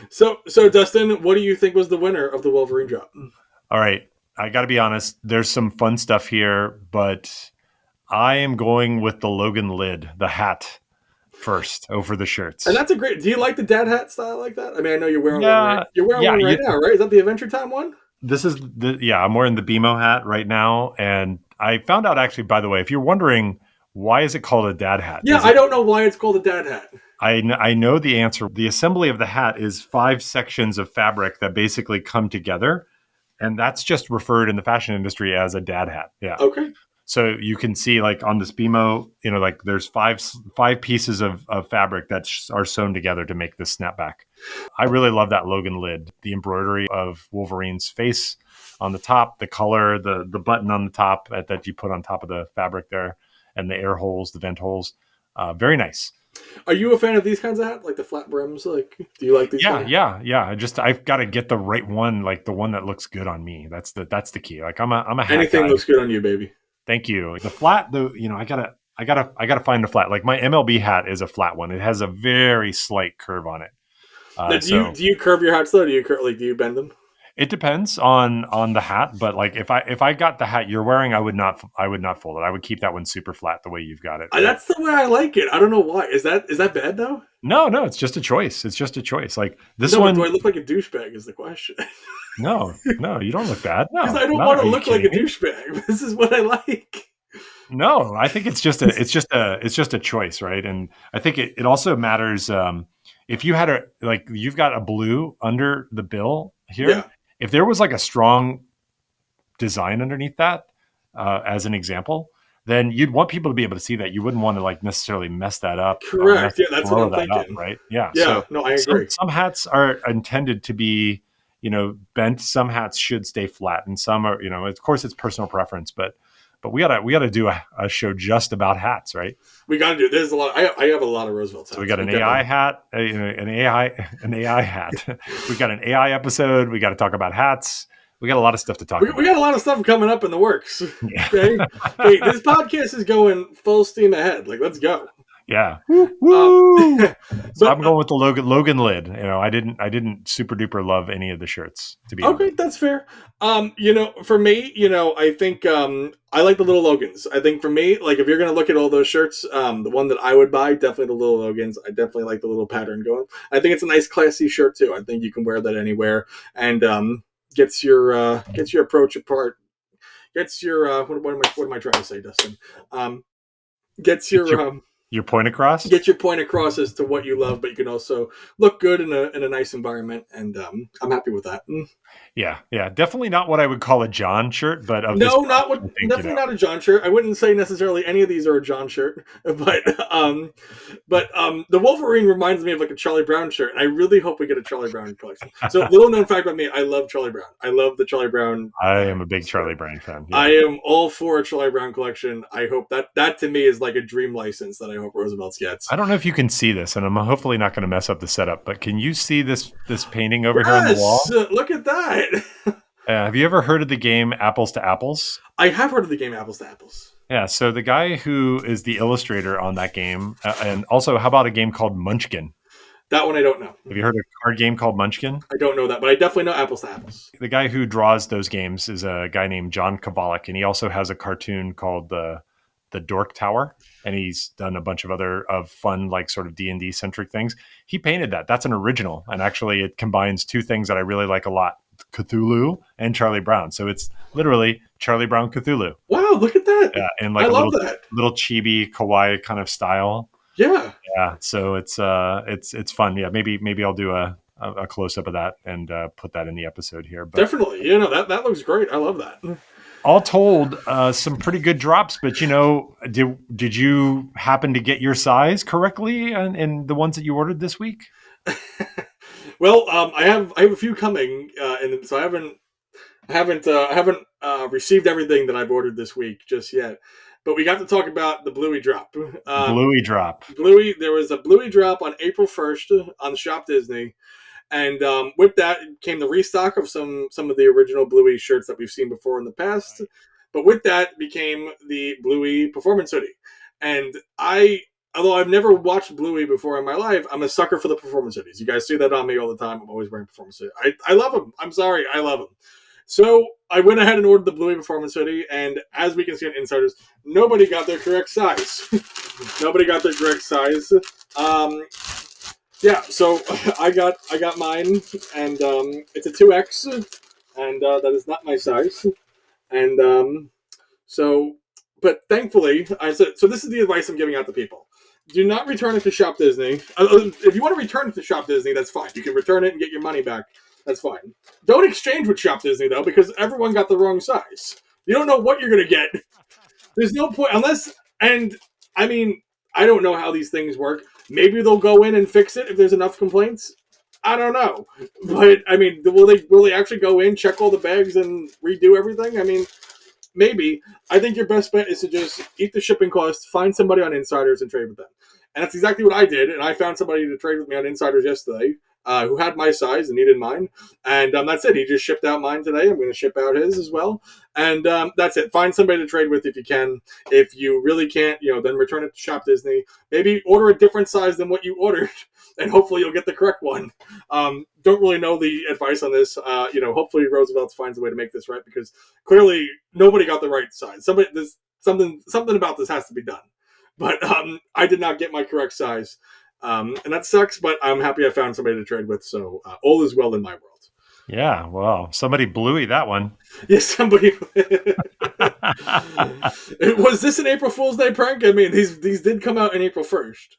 So Dustin, what do you think was the winner of the Wolverine drop? All right. I got to be honest. There's some fun stuff here, but I am going with the Logan lid, the hat, first over the shirts. And that's a great. Do you like the dad hat style like that? I mean, I know you're wearing one. Right, you're wearing one right now, right? Is that the Adventure Time one? This is I'm wearing the BMO hat right now, and I found out, actually, by the way, if you're wondering why is it called a dad hat? Yeah, I don't know why it's called a dad hat. I know the answer. The assembly of the hat is 5 sections of fabric that basically come together, and that's just referred in the fashion industry as a dad hat. Yeah. Okay. So you can see, like, on this BMO, like, there's five pieces of fabric that are sewn together to make this snapback. I really love that Logan lid. The embroidery of Wolverine's face on the top, the color, the button on the top that you put on top of the fabric there, and the air holes, the vent holes. Very nice. Are you a fan of these kinds of hats, like the flat brims? Like, do you like these? Yeah. I've got to get the right one, like the one that looks good on me. That's the key. Like, I'm a hat anything guy. Looks good on you, baby. Thank you. The flat, though, I gotta find the flat. Like, my MLB hat is a flat one. It has a very slight curve on it. Do you curve your hats though? Do you bend them? It depends on the hat, but, like, if I got the hat you're wearing, I would not fold it. I would keep that one super flat the way you've got it. Right? That's the way I like it. I don't know why. Is that bad though? No, it's just a choice. It's just a choice. Like, this one. Do I look like a douchebag? Is the question. No, you don't look bad. No, because I don't want to look like a douchebag. This is what I like. No, I think it's just a choice, right? And I think it also matters. If you had you've got a blue under the bill here. Yeah. If there was, like, a strong design underneath that, as an example, then you'd want people to be able to see that. You wouldn't want to, like, necessarily mess that up. Correct. Yeah, that's what I'm thinking. Up, right? Yeah. Yeah. So no, I agree. Some hats are intended to be, bent. Some hats should stay flat, and some are, of course, it's personal preference, but we gotta do a show just about hats, right? We gotta do. There's a lot. I have a lot of Roosevelt hats. So we got an AI hat, an AI hat. We got an AI episode. We got to talk about hats. We got a lot of stuff to talk about. We got a lot of stuff coming up in the works. Yeah. Okay. Hey, this podcast is going full steam ahead. Like, let's go. Yeah. So I'm going with the Logan lid. I didn't super duper love any of the shirts, to be honest. Okay, that's fair. For me, I think I like the little Logans. I think for me, like, if you're gonna look at all those shirts, the one that I would buy, definitely the little Logans. I definitely like the little pattern going. I think it's a nice classy shirt too. I think you can wear that anywhere, and gets your approach apart. Gets your what am I trying to say, Dustin? Gets your point across. Get your point across as to what you love, but you can also look good in a nice environment, and I'm happy with that. Yeah, definitely not what I would call a John shirt, but definitely not a John shirt. I wouldn't say necessarily any of these are a John shirt, but the Wolverine reminds me of, like, a Charlie Brown shirt, and I really hope we get a Charlie Brown collection. So, little known fact about me, I love Charlie Brown. I love the Charlie Brown. I am a big Charlie Brown fan. Yeah. I am all for a Charlie Brown collection. I hope that to me is like a dream license that I hope Roosevelt's gets. I don't know if you can see this, and I'm hopefully not going to mess up the setup, but can you see this painting over here on the wall? Look at that. Have you ever heard of the game Apples to Apples? I have heard of the game Apples to Apples. Yeah, so the guy who is the illustrator on that game, and also, how about a game called Munchkin? That one I don't know. Have you heard of a card game called Munchkin? I don't know that, but I definitely know Apples to Apples. The guy who draws those games is a guy named John Kovalik, and he also has a cartoon called the Dork Tower, and he's done a bunch of other fun, like, sort of D&D centric things. He painted that. That's an original, and actually it combines two things that I really like a lot: Cthulhu and Charlie Brown. So it's literally Charlie Brown Cthulhu. Wow, look at that. Yeah, in I like a love that. little chibi kawaii kind of style. Yeah. Yeah, so it's fun. Yeah, maybe I'll do a close up of that and put that in the episode here. But Definitely. That looks great. I love that. all told, some pretty good drops. But did you happen to get your size correctly in the ones that you ordered this week? Well, I have a few coming, and so I haven't received everything that I've ordered this week just yet. But we got to talk about the Bluey drop. Bluey drop. Bluey, there was a Bluey drop on April 1st on Shop Disney, and with that came the restock of some of the original Bluey shirts that we've seen before in the past. But with that became the Bluey performance hoodie, and although I've never watched Bluey before in my life, I'm a sucker for the performance hoodies. You guys see that on me all the time. I'm always wearing performance hoodies. I love them. I'm sorry, I love them. So I went ahead and ordered the Bluey performance hoodie, and as we can see on Insiders, nobody got their correct size. Nobody got their correct size. Yeah, so I got mine, and it's a 2X, and that is not my size. And but thankfully, I said, so this is the advice I'm giving out to people. Do not return it to Shop Disney. If you want to return it to Shop Disney, that's fine. You can return it and get your money back. That's fine. Don't exchange with Shop Disney, though, because everyone got the wrong size. You don't know what you're going to get. There's no point, and I mean, I don't know how these things work. Maybe they'll go in and fix it if there's enough complaints. I don't know. But, I mean, will they actually go in, check all the bags, and redo everything? I mean, maybe. I think your best bet is to just eat the shipping costs, find somebody on Insiders, and trade with them. And that's exactly what I did. And I found somebody to trade with me on Insiders yesterday who had my size and needed mine. And that's it. He just shipped out mine today. I'm going to ship out his as well. And that's it. Find somebody to trade with if you can. If you really can't, then return it to Shop Disney. Maybe order a different size than what you ordered, and hopefully you'll get the correct one. Don't really know the advice on this. Hopefully Roosevelt finds a way to make this right, because clearly nobody got the right size. Something about this has to be done. But I did not get my correct size. And that sucks, but I'm happy I found somebody to trade with. So all is well in my world. Yeah, well, somebody Bluey that one. Yes, somebody. Was this an April Fool's Day prank? I mean, these did come out in April 1st.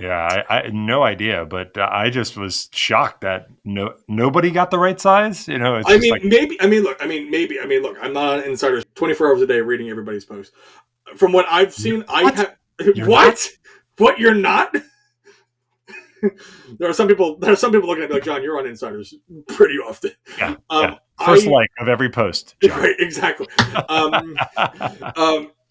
Yeah, I had no idea, but I just was shocked that nobody got the right size. It's maybe. Look, I'm not an insider 24 hours a day reading everybody's posts. From what I've seen, What? I have. You're What? not? What? You're not? There are some people looking at me like, John, you're on Insiders pretty often. Yeah. First like of every post. John. Right, exactly.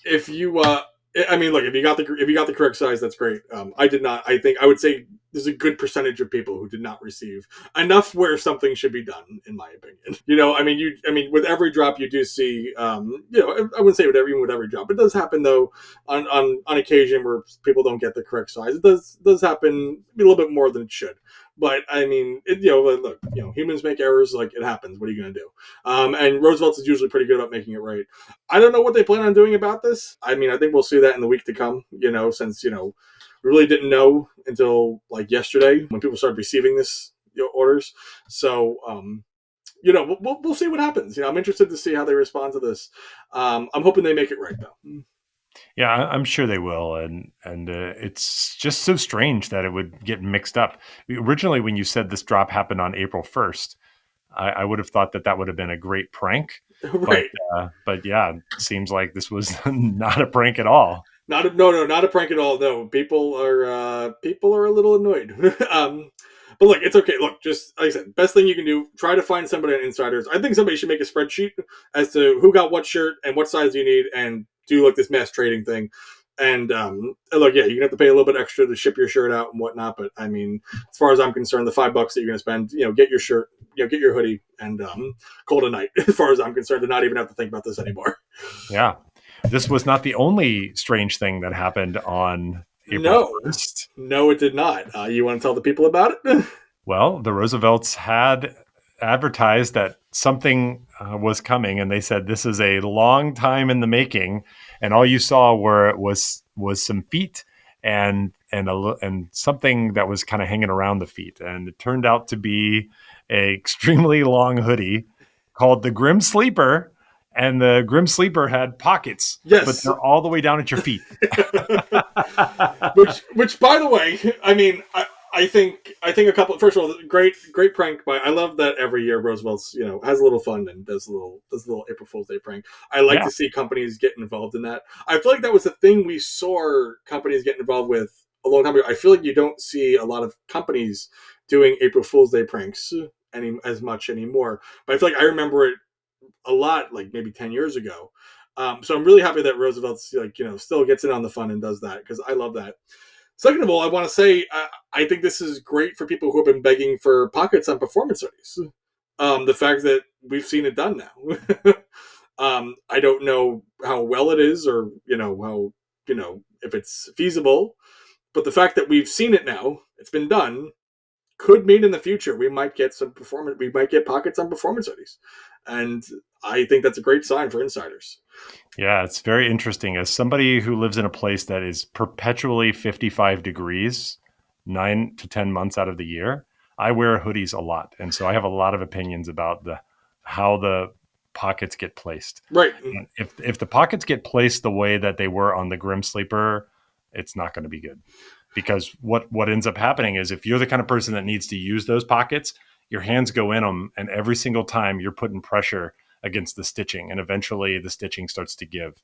If you, look, if you got the correct size, that's great. I did not. I think I would say there's a good percentage of people who did not receive enough where something should be done, in my opinion. With every drop you do see, I wouldn't say even with every drop. It does happen though on occasion where people don't get the correct size. It does happen a little bit more than it should. But I mean, look, humans make errors. Like, it happens. What are you going to do? And Roosevelt's is usually pretty good about making it right. I don't know what they plan on doing about this. I mean, I think we'll see that in the week to come. Since we really didn't know until like yesterday when people started receiving this orders. So we'll see what happens. I'm interested to see how they respond to this. I'm hoping they make it right though. Yeah, I'm sure they will, and it's just so strange that it would get mixed up. Originally, when you said this drop happened on April 1st, I would have thought that would have been a great prank. Right. But yeah, it seems like this was not a prank at all. Not a prank at all. No, people are a little annoyed. But look, it's okay. Look, just like I said, best thing you can do, try to find somebody on Insiders. I think somebody should make a spreadsheet as to who got what shirt and what size you need, and do like this mass trading thing. And look, yeah, you're gonna have to pay a little bit extra to ship your shirt out and whatnot. But I mean, as far as I'm concerned, the $5 that you're gonna spend, get your shirt, get your hoodie and call it a night. As far as I'm concerned, to not even have to think about this anymore. Yeah. This was not the only strange thing that happened on April No, 1st. no, it did not. You want to tell the people about it? Well, the Roosevelts had advertised that something was coming, and they said this is a long time in the making, and all you saw was some feet and something that was kind of hanging around the feet, and it turned out to be a extremely long hoodie called the Grim Sleeper, and the Grim Sleeper had pockets, but Yes. they're all the way down at your feet. which, by the way, I mean, I think a couple. First of all, great prank. By I love that every year Roosevelt's has a little fun and does a little April Fool's Day prank. I like Yeah. to see companies get involved in that. I feel like that was the thing we saw companies get involved with a long time ago. I feel like you don't see a lot of companies doing April Fool's Day pranks as much anymore. But I feel like I remember it a lot, like maybe 10 years ago. So I'm really happy that Roosevelt's still gets in on the fun and does that, because I love that. Second of all, I want to say I think this is great for people who have been begging for pockets on performance hoodies. The fact that we've seen it done now. I don't know how well it is, or how if it's feasible, but the fact that we've seen it now, it's been done, could mean in the future we might get pockets on performance hoodies, and I think that's a great sign for insiders. Yeah, it's very interesting. As somebody who lives in a place that is perpetually 55 degrees, 9 to 10 months out of the year, I wear hoodies a lot. And so I have a lot of opinions about how the pockets get placed. Right. And if the pockets get placed the way that they were on the Grim Sleeper, it's not going to be good. Because what ends up happening is, if you're the kind of person that needs to use those pockets, your hands go in them, and every single time you're putting pressure against the stitching, and eventually the stitching starts to give.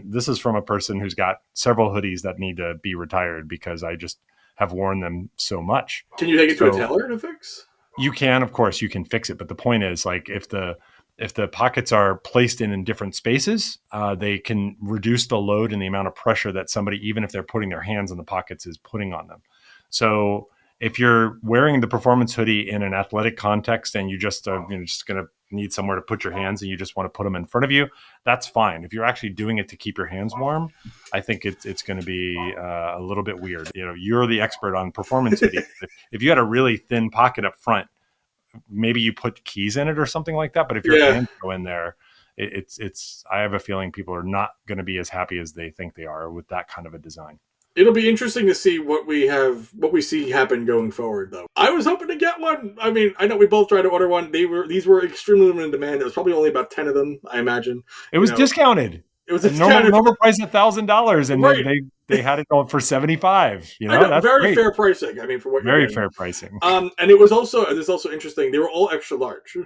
This is from a person who's got several hoodies that need to be retired because I just have worn them so much. Can you take it to a tailor to fix? You can, of course, you can fix it, but the point is, like, if the pockets are placed in different spaces, they can reduce the load and the amount of pressure that somebody, even if they're putting their hands in the pockets, is putting on them. So if you're wearing the performance hoodie in an athletic context and you just just going to need somewhere to put your hands and you just want to put them in front of you, that's fine. If you're actually doing it to keep your hands warm, I think it's going to be a little bit weird. You're the expert on performance hoodie. If you had a really thin pocket up front, maybe you put keys in it or something like that. But if your hands go in there, it's I have a feeling people are not going to be as happy as they think they are with that kind of a design. It'll be interesting to see what we see happen going forward, though. I was hoping to get one. I mean, I know we both tried to order one. These were extremely limited demand. There was probably only about 10 of them, I imagine. It was discounted. It was normal price $1,000, and right. they had it going for $75. That's very great. Fair pricing. I mean, for what very fair pricing. And it was also interesting. They were all extra large.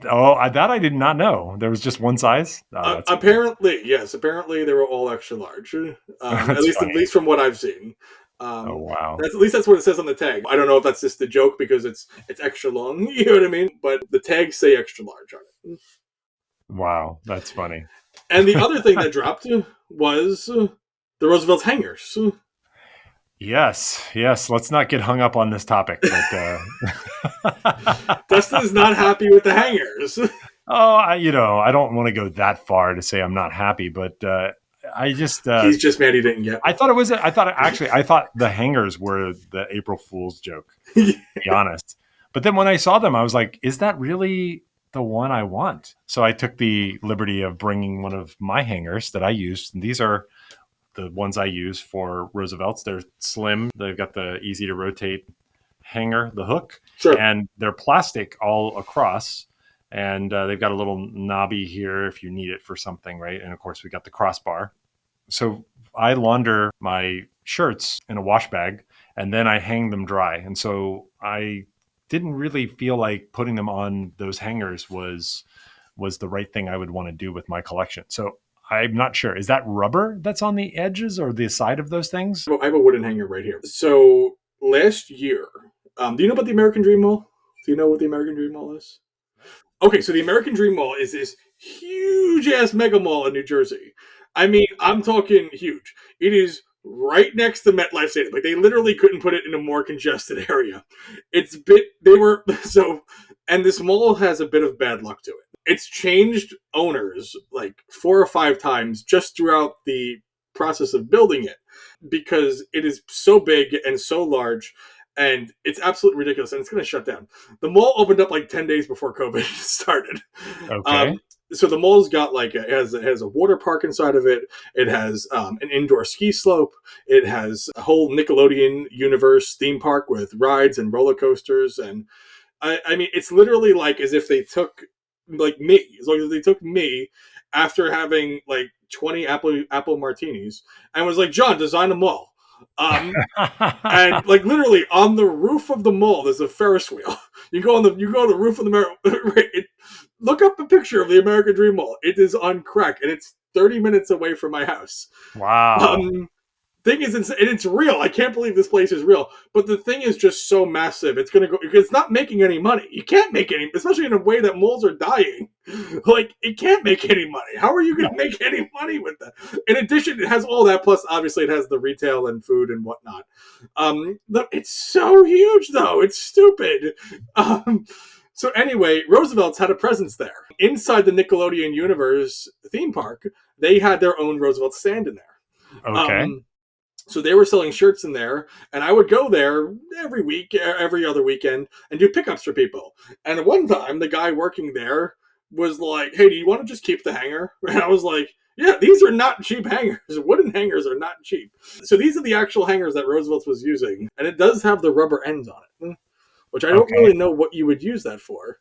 Oh, that I did not know. There was just one size. Apparently, yes. Apparently, they were all extra large. At least from what I've seen. Oh wow! At least that's what it says on the tag. I don't know if that's just a joke because it's extra long. You know what I mean? But the tags say extra large on it. Wow, that's funny. And the other thing that dropped was the Roosevelt's hangers. Yes. Let's not get hung up on this topic. But, Dustin is not happy with the hangers. Oh, I don't want to go that far to say I'm not happy, but I just he's just mad he didn't get. I thought the hangers were the April Fool's joke. To be honest, but then when I saw them, I was like, is that really the one I want? So I took the liberty of bringing one of my hangers that I used. And these are the ones I use for Roosevelt's. They're slim. They've got the easy to rotate hanger, the hook, sure. And they're plastic all across. And they've got a little knobby here if you need it for something, right? And of course, we got the crossbar. So I launder my shirts in a wash bag, and then I hang them dry. And so I didn't really feel like putting them on those hangers was the right thing I would want to do with my collection. So I'm not sure. Is that rubber that's on the edges or the side of those things? Well, I have a wooden hanger right here. So last year, do you know about the American Dream Mall? Do you know what the American Dream Mall is? Okay, so the American Dream Mall is this huge-ass mega mall in New Jersey. I mean, I'm talking huge. It is right next to MetLife Stadium. Like they literally couldn't put it in a more congested area. And this mall has a bit of bad luck to it. It's changed owners like 4 or 5 times just throughout the process of building it because it is so big and so large. And it's absolutely ridiculous, and it's going to shut down. The mall opened up like 10 days before COVID started. Okay. So the mall's got like it has a water park inside of it. It has an indoor ski slope. It has a whole Nickelodeon universe theme park with rides and roller coasters. And I mean, it's literally like as if they took like me, as long as they took me after having like 20 apple martinis and was like, John, design a mall. And like literally on the roof of the mall, there's a Ferris wheel. You go on the roof of the look up a picture of the American Dream Mall. It is on crack, and it's 30 minutes away from my house. Wow. Thing is, it's real. I can't believe this place is real. But the thing is just so massive. It's not making any money. You can't make any, especially in a way that malls are dying. Like, it can't make any money. How are you going to make any money with that? In addition, it has all that. Plus, obviously, it has the retail and food and whatnot. It's so huge, though. It's stupid. So anyway, Roosevelt's had a presence there. Inside the Nickelodeon Universe theme park, they had their own Roosevelt stand in there. Okay. So they were selling shirts in there, and I would go there every week, every other weekend, and do pickups for people. And one time, the guy working there was like, hey, do you want to just keep the hanger? And I was like, yeah, these are not cheap hangers. Wooden hangers are not cheap. So these are the actual hangers that Roosevelt was using, and it does have the rubber ends on it, which I don't really know what you would use that for.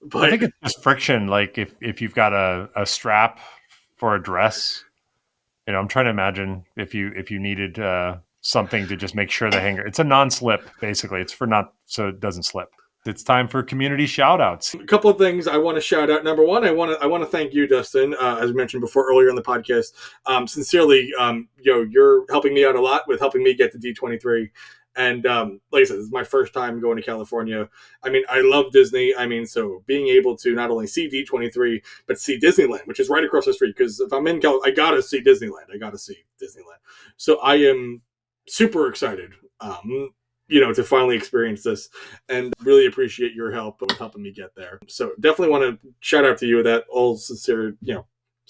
But I think it's just friction. Like if you've got a strap for a dress, I'm trying to imagine if you needed something to just make sure the hanger. It's a non-slip, basically. It's for not so it doesn't slip. It's time for community shout-outs. A couple of things I want to shout out. Number one, I want to thank you, Dustin, as we mentioned before earlier in the podcast. Sincerely, you're helping me out a lot with helping me get to D23. And like I said, this is my first time going to California. I mean, I love Disney. I mean, so being able to not only see D23, but see Disneyland, which is right across the street. Because if I'm in California, I got to see Disneyland. So I am super excited, to finally experience this, and really appreciate your help with helping me get there. So definitely want to shout out to you with that all sincere,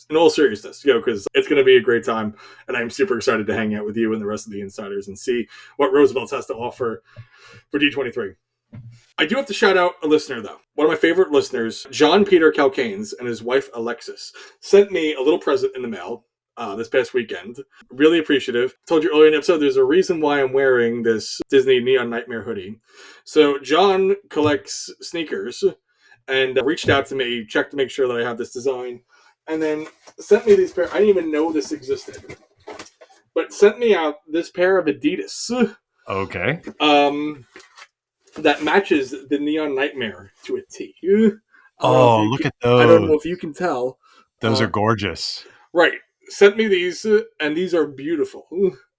in all seriousness, because it's going to be a great time, and I'm super excited to hang out with you and the rest of the insiders and see what Roosevelt has to offer for D23. I do have to shout out a listener, though. One of my favorite listeners, John Peter Calcanes, and his wife, Alexis, sent me a little present in the mail this past weekend. Really appreciative. Told you earlier in the episode, there's a reason why I'm wearing this Disney Neon Nightmare hoodie. So John collects sneakers and reached out to me, checked to make sure that I have this design, and then sent me these pair. I didn't even know this existed, but sent me out this pair of Adidas. Okay. That matches the Neon Nightmare to a T. Look at those. I don't know if you can tell. Those are gorgeous. Right. Sent me these, and these are beautiful.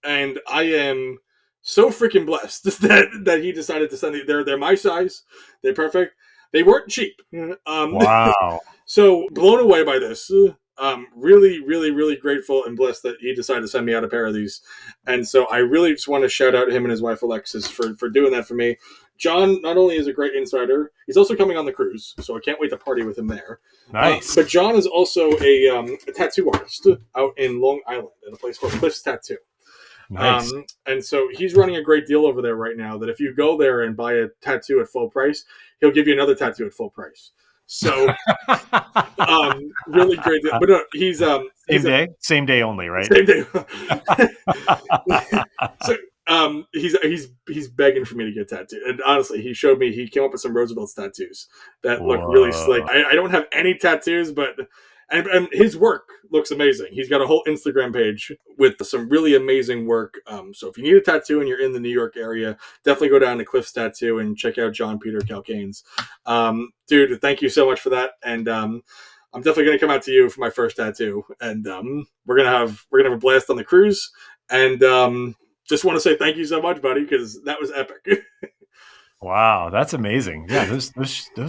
And I am so freaking blessed that he decided to send me. They're my size. They're perfect. They weren't cheap. Wow. So blown away by this. Really, really, really grateful and blessed that he decided to send me out a pair of these. And so I really just want to shout out him and his wife Alexis for doing that for me. John not only is a great insider, he's also coming on the cruise, so I can't wait to party with him there. Nice. But John is also a tattoo artist out in Long Island at a place called Cliff's Tattoo. Nice. And so he's running a great deal over there right now that if you go there and buy a tattoo at full price, he'll give you another tattoo at full price. So, really great. But no, he's same day only, right? Same day. So, he's begging for me to get tattooed, and honestly, he came up with some Roosevelt's tattoos that look really slick. I don't have any tattoos, but and his work looks amazing. He's got a whole Instagram page with some really amazing work. So if you need a tattoo and you're in the New York area, definitely go down to Cliff's Tattoo and check out John Peter Calcanes. Dude, thank you so much for that. And I'm definitely going to come out to you for my first tattoo. And we're gonna have a blast on the cruise. And just want to say thank you so much, buddy, because that was epic. Wow, that's amazing. Yeah, those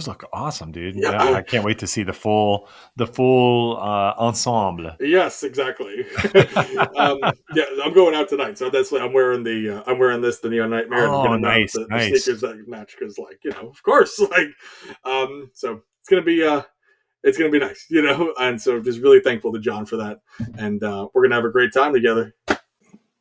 look awesome, dude. Yeah. Yeah, I can't wait to see the full ensemble. Yes, exactly. Yeah, I'm going out tonight, so that's I'm wearing I'm wearing the Neon Nightmare, and I'm Oh, getting down with nice, the nice. sneakers that match because, of course, so it's gonna be nice, and so just really thankful to John for that, and we're gonna have a great time together.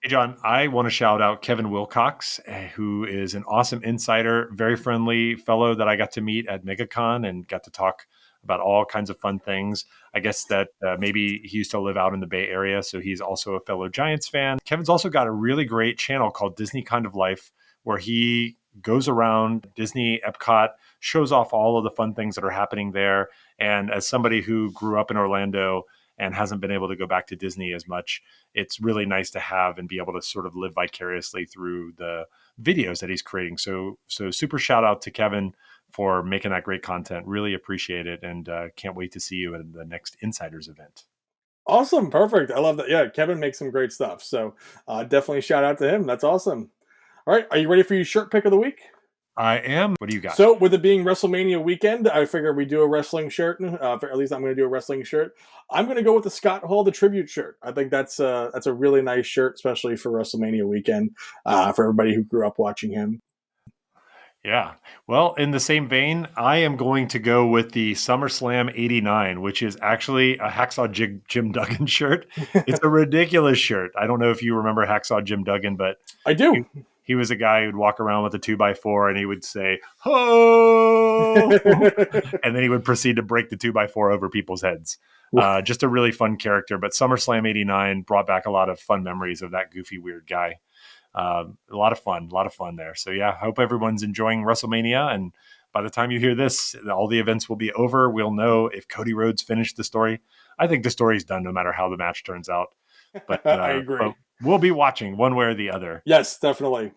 Hey, John, I want to shout out Kevin Wilcox, who is an awesome insider, very friendly fellow that I got to meet at MegaCon and got to talk about all kinds of fun things. I guess that maybe he used to live out in the Bay Area, so he's also a fellow Giants fan. Kevin's also got a really great channel called Disney Kind of Life, where he goes around Disney, Epcot, shows off all of the fun things that are happening there. And as somebody who grew up in Orlando and hasn't been able to go back to Disney as much, it's really nice to have and be able to sort of live vicariously through the videos that he's creating. So super shout out to Kevin for making that great content. Really appreciate it, and can't wait to see you at the next Insiders event. Awesome, perfect. I love that. Yeah, Kevin makes some great stuff, so definitely shout out to him. That's awesome. All right, are you ready for your shirt pick of the week? I am. What do you got? So, with it being WrestleMania weekend, I figure we do a wrestling shirt. At least I'm going to do a wrestling shirt. I'm going to go with the Scott Hall the tribute shirt. I think that's a really nice shirt, especially for WrestleMania weekend, for everybody who grew up watching him. Yeah. Well, in the same vein, I am going to go with the SummerSlam 89, which is actually a Hacksaw Jim Duggan shirt. It's a ridiculous shirt. I don't know if you remember Hacksaw Jim Duggan, but I do. he was a guy who'd walk around with a 2x4 and he would say, "Ho!" and then he would proceed to break the 2x4 over people's heads. Just a really fun character. But SummerSlam 89 brought back a lot of fun memories of that goofy, weird guy. A lot of fun there. So yeah, hope everyone's enjoying WrestleMania. And by the time you hear this, all the events will be over. We'll know if Cody Rhodes finished the story. I think the story's done no matter how the match turns out. I But agree. we'll be watching one way or the other. Yes, definitely.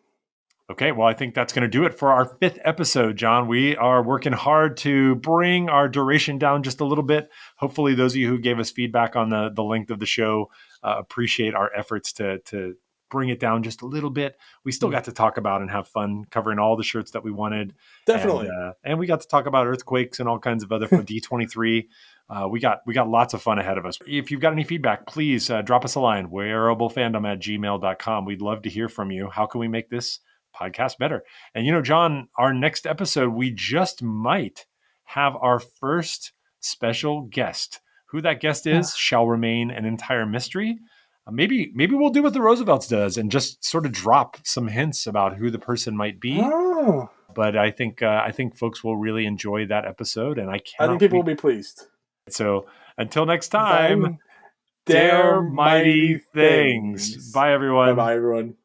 Okay, well, I think that's going to do it for our 5th episode, John. We are working hard to bring our duration down just a little bit. Hopefully, those of you who gave us feedback on the length of the show appreciate our efforts to bring it down just a little bit. We still got to talk about and have fun covering all the shirts that we wanted. Definitely. And we got to talk about earthquakes and all kinds of other for D23. We got lots of fun ahead of us. If you've got any feedback, please drop us a line, wearablefandom@gmail.com. We'd love to hear from you. How can we make this podcast better? And John, our next episode, we just might have our first special guest. Who that guest is shall remain an entire mystery. Maybe we'll do what the Roosevelts does and just sort of drop some hints about who the person might be. Oh, But I think folks will really enjoy that episode, and I I think cannot people wait. will be pleased. So until next time, Dare dare mighty mighty things. things. Bye, Bye everyone. bye, everyone.